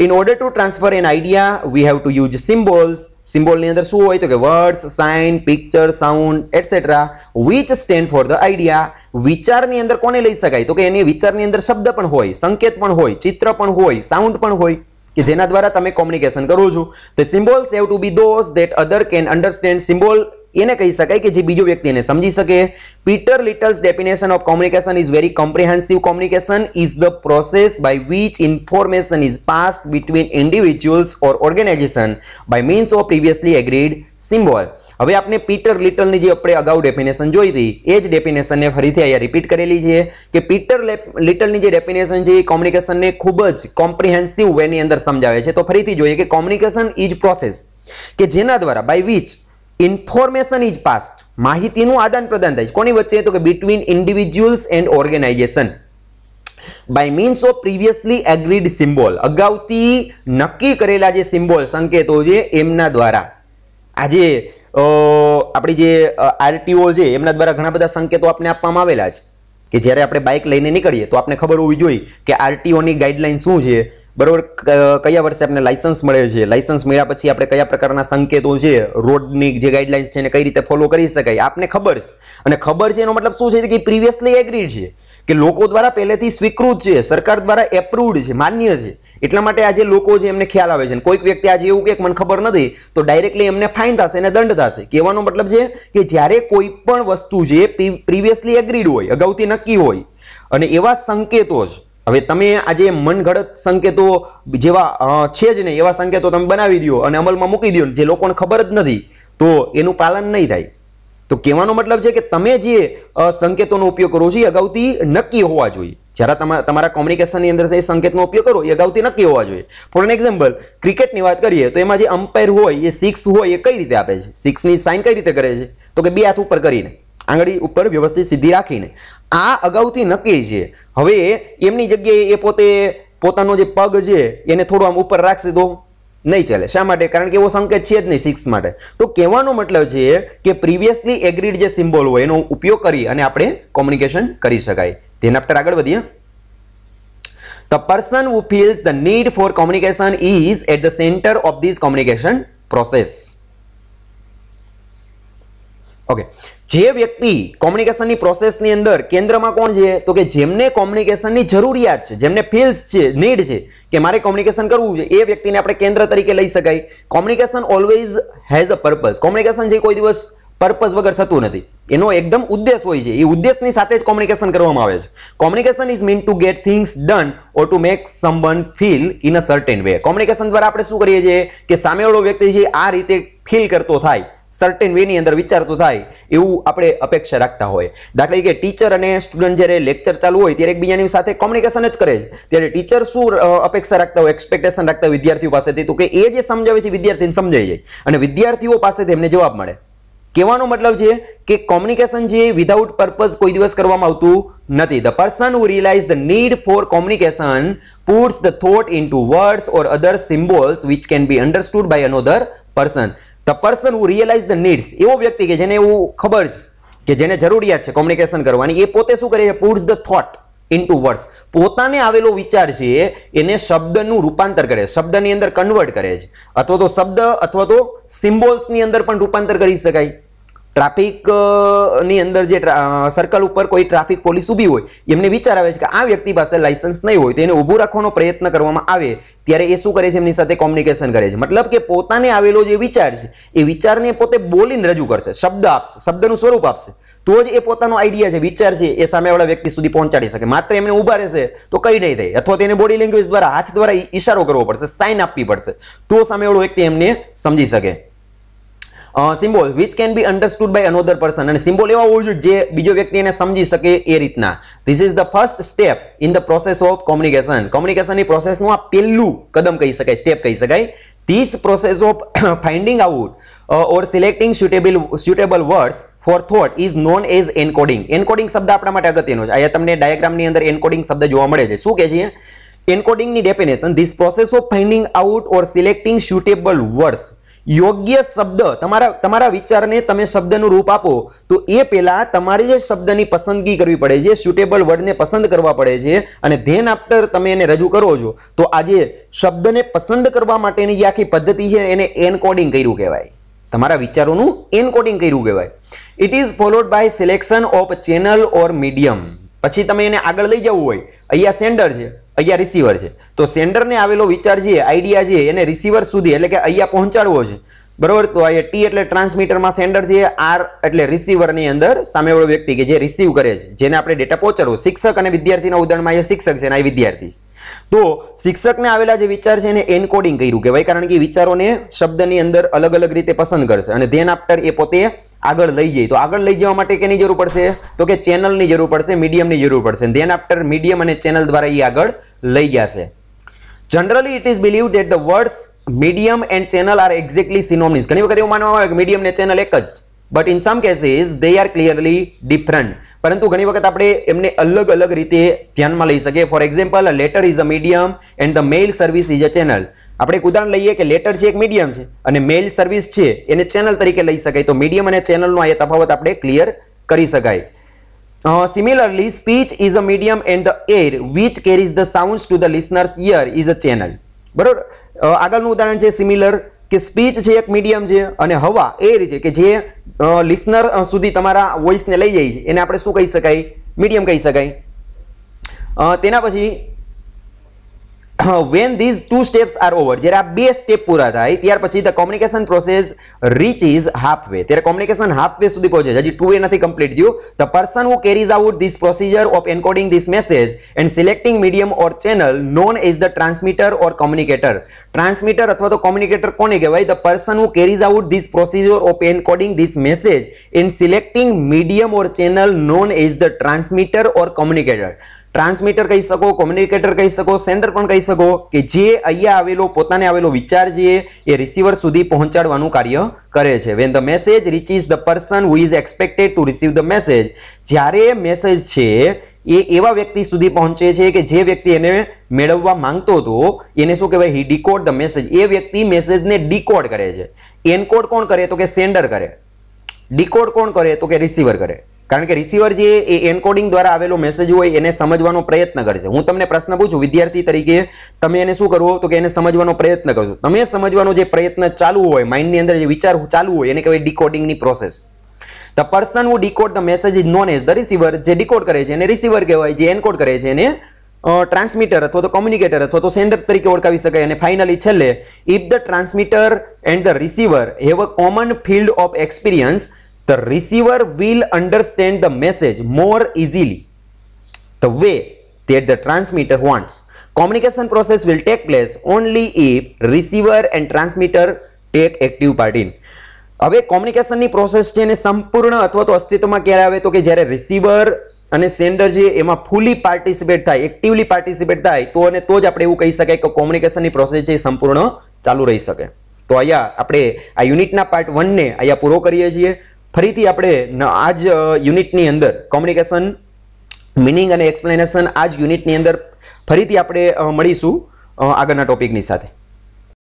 In order to transfer an idea, we have to use symbols. Symbol ની અંદર શું હોય તો કે words, sign, picture, sound, etc. which stand for the idea. વિચારની અંદર કોને લઈ શકાય તો કે એની વિચારની અંદર શબ્દ પણ હોય, સંકેત પણ હોય, ચિત્ર પણ હોય, સાઉન્ડ પણ હોય કે જેના દ્વારા તમે કોમ્યુનિકેશન કરો છો. The symbols have to be those that other can understand. Symbol એને કહી શકાય કે જે બીજો વ્યક્તિ એને સમજી શકે. Peter Little's definition of communication is very comprehensive. Communication is the process by which information is passed between individuals or organization by means of previously agreed symbol. હવે આપણે પીટર લિટલની જે આપણે અગાઉ ડેફિનેશન જોઈ હતી એ જ ડેફિનેશનને ફરીથી અહીંયા રિપીટ કરેલી છે કે પીટર લિટલની જે ડેફિનેશન છે એ કોમ્યુનિકેશનને ખૂબ જ કોમ્પ્રિહેન્સિવ વેની અંદર સમજાવે છે. તો ફરીથી જોઈએ કે કોમ્યુનિકેશન ઇઝ પ્રોસેસ કે જેના દ્વારા by which information is passed, માહિતીનું આદાન પ્રદાન થાય છે. કોની વચ્ચે તો કે between individuals and organisation by means of previously agreed symbol. અગાઉથી નક્કી કરેલા જે સિમ્બોલ સંકેતો છે એમના દ્વારા. આજે આપણી જે આરટીઓ છે એમના દ્વારા ઘણા બધા સંકેતો આપને આપવામાં આવેલા છે કે જ્યારે આપણે બાઇક લઈને નીકળીએ તો આપણે ખબર હોવી જોઈએ કે આરટીઓની ગાઈડલાઈન શું છે. બરોબર, કયા વર્ષે આપણે લાયસન્સ મળે છે, લાયસન્સ મળ્યા પછી આપણે કયા પ્રકારના સંકેતો છે, રોડની જે ગાઈડલાઇન્સ છે એને કઈ રીતે ફોલો કરી શકાય આપને ખબર છે. અને ખબર છે એનો મતલબ શું છે કે પ્રીવિયસલી એગ્રીડ છે, કે લોકો દ્વારા પહેલેથી સ્વીકૃત છે, સરકાર દ્વારા એપ્રુવડ છે, માન્ય છે. એટલા માટે આજે લોકો છે એમને ખ્યાલ આવે છે. કોઈક વ્યક્તિ આજે એવું કે મને ખબર નથી તો ડાયરેક્ટલી એમને ફાઇન થશે અને દંડ થશે. કહેવાનો મતલબ છે કે જ્યારે કોઈ પણ વસ્તુ છે પ્રીવિયસલી એગ્રીડ હોય, અગાઉથી નક્કી હોય, અને એવા સંકેતો છે. હવે તમે આજે મનગઢત સંકેતો જેવા છે જ નહીં એવા સંકેતો તમે બનાવી દો અને અમલમાં મૂકી દો જે લોકોને ખબર જ નથી તો એનું પાલન નહીં થાય. તો કહેવાનો મતલબ છે કે તમે જે સંકેતોનો ઉપયોગ કરો છો એ અગાઉથી નક્કી હોવા જોઈએ. જ્યારે તમારા કોમ્યુનિકેશનની અંદર એ સંકેતનો ઉપયોગ કરો એ અગાઉથી નક્કી હોવા જોઈએ. ફોર એન એક્ઝામ્પલ ક્રિકેટની વાત કરીએ તો એમાં જે અમ્પાયર હોય એ સિક્સ હોય એ કઈ રીતે આપે છે, સિક્સની સાઇન કઈ રીતે કરે છે તો કે બે હાથ ઉપર કરીને, આંગળી ઉપર વ્યવસ્થિત સીધી રાખીને. આ અગાઉથી નક્કી છે. હવે એમની જગ્યાએ એ પોતાનો જે પગ છે એને થોડું આમ ઉપર રાખશે તો નહીં ચાલે. શા માટે? કારણ કે એવો સંકેત છે જ નહીં સિક્સ માટે. તો કહેવાનો મતલબ છે કે પ્રીવિયસલી એગ્રીડ જે સિમ્બોલ હોય એનો ઉપયોગ કરી અને આપણે કોમ્યુનિકેશન કરી શકાય. તેના પર આગળ વધીએ. The person who feels the need for communication is at the center of this communication process. Okay, જે વ્યક્તિ કોમ્યુનિકેશનની પ્રોસેસની અંદર કેન્દ્રમાં કોણ છે તો કે જેમને કોમ્યુનિકેશનની જરૂરિયાત છે, જેમને ફીલ્સ છે, નીડ છે કે મારે કોમ્યુનિકેશન કરવું છે, એ વ્યક્તિને આપણે કેન્દ્ર તરીકે લઈ શકાય. Communication always has a purpose. Communication જે કોઈ દિવસ પર્પઝ વગર થતું નથી, એનો એકદમ ઉદ્દેશ હોય છે. એ ઉદ્દેશની સાથે જ કોમ્યુનિકેશન કરવામાં આવે છે. Communication is mean two gate things done or to make someone feel in a certain way. Communication દ્વારા આપણે શું કરીએ છીએ કે સામેવાળો વ્યક્તિ છે આ રીતે ફીલ કરતો થાય, સર્ટેન વે ની અંદર વિચારતો થાય એવું આપણે અપેક્ષા રાખતા હોય. દાખલા તરીકે ટીચર અને સ્ટુડન્ટ જ્યારે લેક્ચર ચાલુ હોય ત્યારે એકબીજાની સાથે કોમ્યુનિકેશન જ કરે છે, ત્યારે ટીચર શું અપેક્ષા રાખતા હોય, એક્સપેક્ટેશન રાખતા હોય વિદ્યાર્થીઓ પાસેથી, તો કે એ જે સમજાવે છે વિદ્યાર્થીને સમજાઈ જાય અને વિદ્યાર્થીઓ પાસેથી એમને જવાબ મળે. કહેવાનો મતલબ છે કે કોમ્યુનિકેશન જે વિધાઉટ પર્પઝ કોઈ દિવસ કરવામાં આવતું નથી. The person who realise the need for communication puts the thought into words or other symbols which can be understood by another person. The person who realise the needs, એવો વ્યક્તિ કે જેને એવું ખબર છે કે જેને જરૂરિયાત છે કોમ્યુનિકેશન કરવાની, એ પોતે શું કરે છે, puts the thought into words. પોતાને આવેલો વિચાર છે એને શબ્દનું રૂપાંતર કરે, શબ્દની અંદર કન્વર્ટ કરે છે, અથવા તો શબ્દ અથવા તો સિમ્બોલ્સની અંદર પણ રૂપાંતર કરી શકાય. ટ્રાફિક ની અંદર જે સર્કલ ઉપર કોઈ ટ્રાફિક પોલીસ ઊભી હોય, એમને વિચાર આવે છે કે આ વ્યક્તિ પાસે લાયસન્સ નહીં હોય, તો એને ઊભું રાખવાનો પ્રયત્ન કરવામાં આવે ત્યારે એ શું કરે છે, એમની સાથે કોમ્યુનિકેશન કરે છે. મતલબ કે પોતાને આવેલો જે વિચાર છે એ વિચારને પોતે બોલીને રજૂ કરશે, શબ્દ આપશે, શબ્દનું સ્વરૂપ આપશે, તો જ એ પોતાનો આઈડિયા છે, વિચાર છે એ સામેવાળા વ્યક્તિ સુધી પહોંચાડી શકે. માત્ર એમને ઊભા રહેશે તો કઈ નહીં થાય, અથવા તેને બોડી લેંગ્વેજ દ્વારા, હાથ દ્વારા ઈશારો કરવો પડશે, સાઇન આપવી પડશે, તો સામેવાળો વ્યક્તિ એમને સમજી શકે. Symbol which can be understood by another person, અને સિમ્બોલ એવા હોવો જોઈએ જે બીજો વ્યક્તિ એને સમજી શકે એ રીતના. This is the first step in the process of communication. કોમ્યુનિકેશનની પ્રોસેસનું આ પહેલું કદમ કહી શકાય, સ્ટેપ કહી શકાય. This process of finding out or selecting suitable words for thought is known as encoding. Encoding શબ્દ આપણા માટે અગત્યનો છે. અહીંયા તમને ડાયાગ્રામની અંદર encoding શબ્દ જોવા મળે છે. શું કહે છે encoding ની definition? This process of finding out or selecting suitable words, યોગ્ય શબ્દ, તમારા વિચારને તમે શબ્દનું રૂપ આપો તો એ પહેલા તમારે જે શબ્દની પસંદગી કરવી પડે છે, સુટેબલ વર્ડને પસંદ કરવા પડે છે, અને ધેન આફ્ટર તમે એને રજૂ કરો છો તો આ જે શબ્દને પસંદ કરવા માટેની જે આખી પદ્ધતિ છે એને એનકોડિંગ કર્યું કહેવાય. તમારા વિચારોનું એનકોડિંગ કર્યું કહેવાય. It is followed by selection of channel or medium. પછી તમે એને આગળ લઈ જવું હોય, અહીંયા સેન્ડર છે, અહીંયા રિસીવર છે, તો સેન્ડરને આવેલો વિચાર છે, આઈડિયા છે, એને રિસીવર સુધી એટલે કે અહીંયા પહોંચાડવો છે, બરોબર. તો અહીંયા ટી એટલે ટ્રાન્સમીટરમાં સેન્ડર છે, આર એટલે રિસીવરની અંદર સામેવાળો વ્યક્તિ કે જે રિસીવ કરે છે, જેને આપણે ડેટા પહોંચાડવો. શિક્ષક અને વિદ્યાર્થીના ઉદાહરણમાં અહીંયા શિક્ષક છે અને આ વિદ્યાર્થી છે. તો શિક્ષકને આવેલા જે વિચાર છે એને એનકોડિંગ કર્યું કહેવાય, કારણ કે વિચારોને શબ્દની અંદર અલગ અલગ રીતે પસંદ કરશે અને ધેન આફ્ટર એ પોતે આગળ લઈ જાય. તો આગળ લઈ જવા માટે કેની જરૂર પડશે તો કે ચેનલની જરૂર પડશે, મીડિયમની જરૂર પડશે. ધેન આફ્ટર મીડિયમ અને ચેનલ દ્વારા એ આગળ લઈ જશે. Generally, it is believed that the words medium and channel are exactly synonyms. ઘણી વખત એવું માનવામાં આવે કે મીડિયમ ને ચેનલ એક જ, but in some cases they are clearly different. પરંતુ ઘણી વખત આપણે એમને અલગ અલગ રીતે ધ્યાનમાં લઈ શકીએ. For example, a letter is a medium and the mail service is a channel. આપણે એક ઉદાહરણ લઈએ કે લેટર છે એક મીડિયમ છે અને મેલ સર્વિસ છે એને ચેનલ તરીકે લઈ શકાય. તો મીડિયમ અને ચેનલનો આ તફાવત આપણે ક્લિયર કરી શકાય. Similarly, speech is a medium and the air which carries the sounds to the listener's ear is a channel. બરોબર. આગળનું ઉદાહરણ છે સિમિલર, કે સ્પીચ છે એક મીડિયમ છે અને હવા એર છે કે જે લિસનર સુધી તમારા વોઇસને લઈ જાય છે, એને આપણે શું કહી શકાય? મીડિયમ કહી શકાય. તેના પછી when these two steps are over, જ્યારે આ બે સ્ટેપ પૂરા થાય ત્યાર પછી the communication process reaches halfway. ત્યારે communication halfway સુધી પહોંચે છે, હજી 2A નથી કમ્પ્લીટ થયું. The person who carries out this procedure of encoding this message and selecting medium or channel known as the transmitter or communicator. Transmitter અથવા તો communicator કોને કહેવાય? The person who carries out this procedure of encoding this message and selecting medium or channel known as the transmitter or communicator. Transmitter કહી શકો, communicator કહી શકો, sender પણ કહી શકો, કે જે અહીંયા આવેલો પોતાને આવેલો વિચાર છે એ રિસીવર સુધી પહોંચાડવાનું કાર્ય કરે છે. When the message reaches the person who is expected to receive the message, જ્યારે મેસેજ છે એ એવા વ્યક્તિ સુધી પહોંચે છે કે જે વ્યક્તિ એને મેળવવા માંગતો હતો, એને શું કહેવાય? he decode the message. એ વ્યક્તિ મેસેજને ડીકોડ કરે છે. એનકોડ કોણ કરે તો કે સેન્ડર કરે, ડીકોડ કોણ કરે તો કે રિસીવર કરે. કારણ કે રિસીવર જે એ એન્કોડિંગ દ્વારા આવેલો મેસેજ હોય એને સમજવાનો પ્રયત્ન કરશે. હું તમને પ્રશ્ન પૂછું વિદ્યાર્થી તરીકે, તમે એને શું કરવો તો કે એને સમજવાનો પ્રયત્ન કરશો. તમે સમજવાનો જે પ્રયત્ન ચાલુ હોય, માઇન્ડની અંદર જે વિચાર ચાલુ હોય એને કહેવાય ડીકોડિંગની process. The person who decode the message is known as the receiver. જે ડીકોડ કરે છે એને રિસીવર કહેવાય, જે એનકોડ કરે છે એને ટ્રાન્સમીટર અથવા તો કોમ્યુનિકેટર અથવા તો સેન્ડર તરીકે ઓળખાવી શકાય. અને ફાઇનલી છેલ્લે, if the transmitter end the receiver have a common field of experience, the receiver will understand the message more easily the way that the transmitter wants. Communication process will take place only if receiver and transmitter take active part in. હવે કોમ્યુનિકેશનની process છે એને સંપૂર્ણ અથવા તો અસ્તિત્વમાં ક્યારે આવે તો કે જ્યારે રિસીવર અને સેન્ડર છે એમાં ફૂલી પાર્ટિસિપેટ થાય, એક્ટિવલી પાર્ટિસિપેટ થાય તો અને તો જ આપણે એવું કહી શકાય કે કોમ્યુનિકેશનની પ્રોસેસ છે એ સંપૂર્ણ ચાલુ રહી શકે. તો અહીંયા આપણે આ યુનિટના પાર્ટ 1 ને અહીંયા પૂરો કરીએ છીએ. ફરીથી આપણે આ જ યુનિટની અંદર કોમ્યુનિકેશન મીનિંગ અને એક્સપ્લેનેશન આ જ યુનિટની અંદર ફરીથી આપણે મળીશું આગળના ટોપિકની સાથે.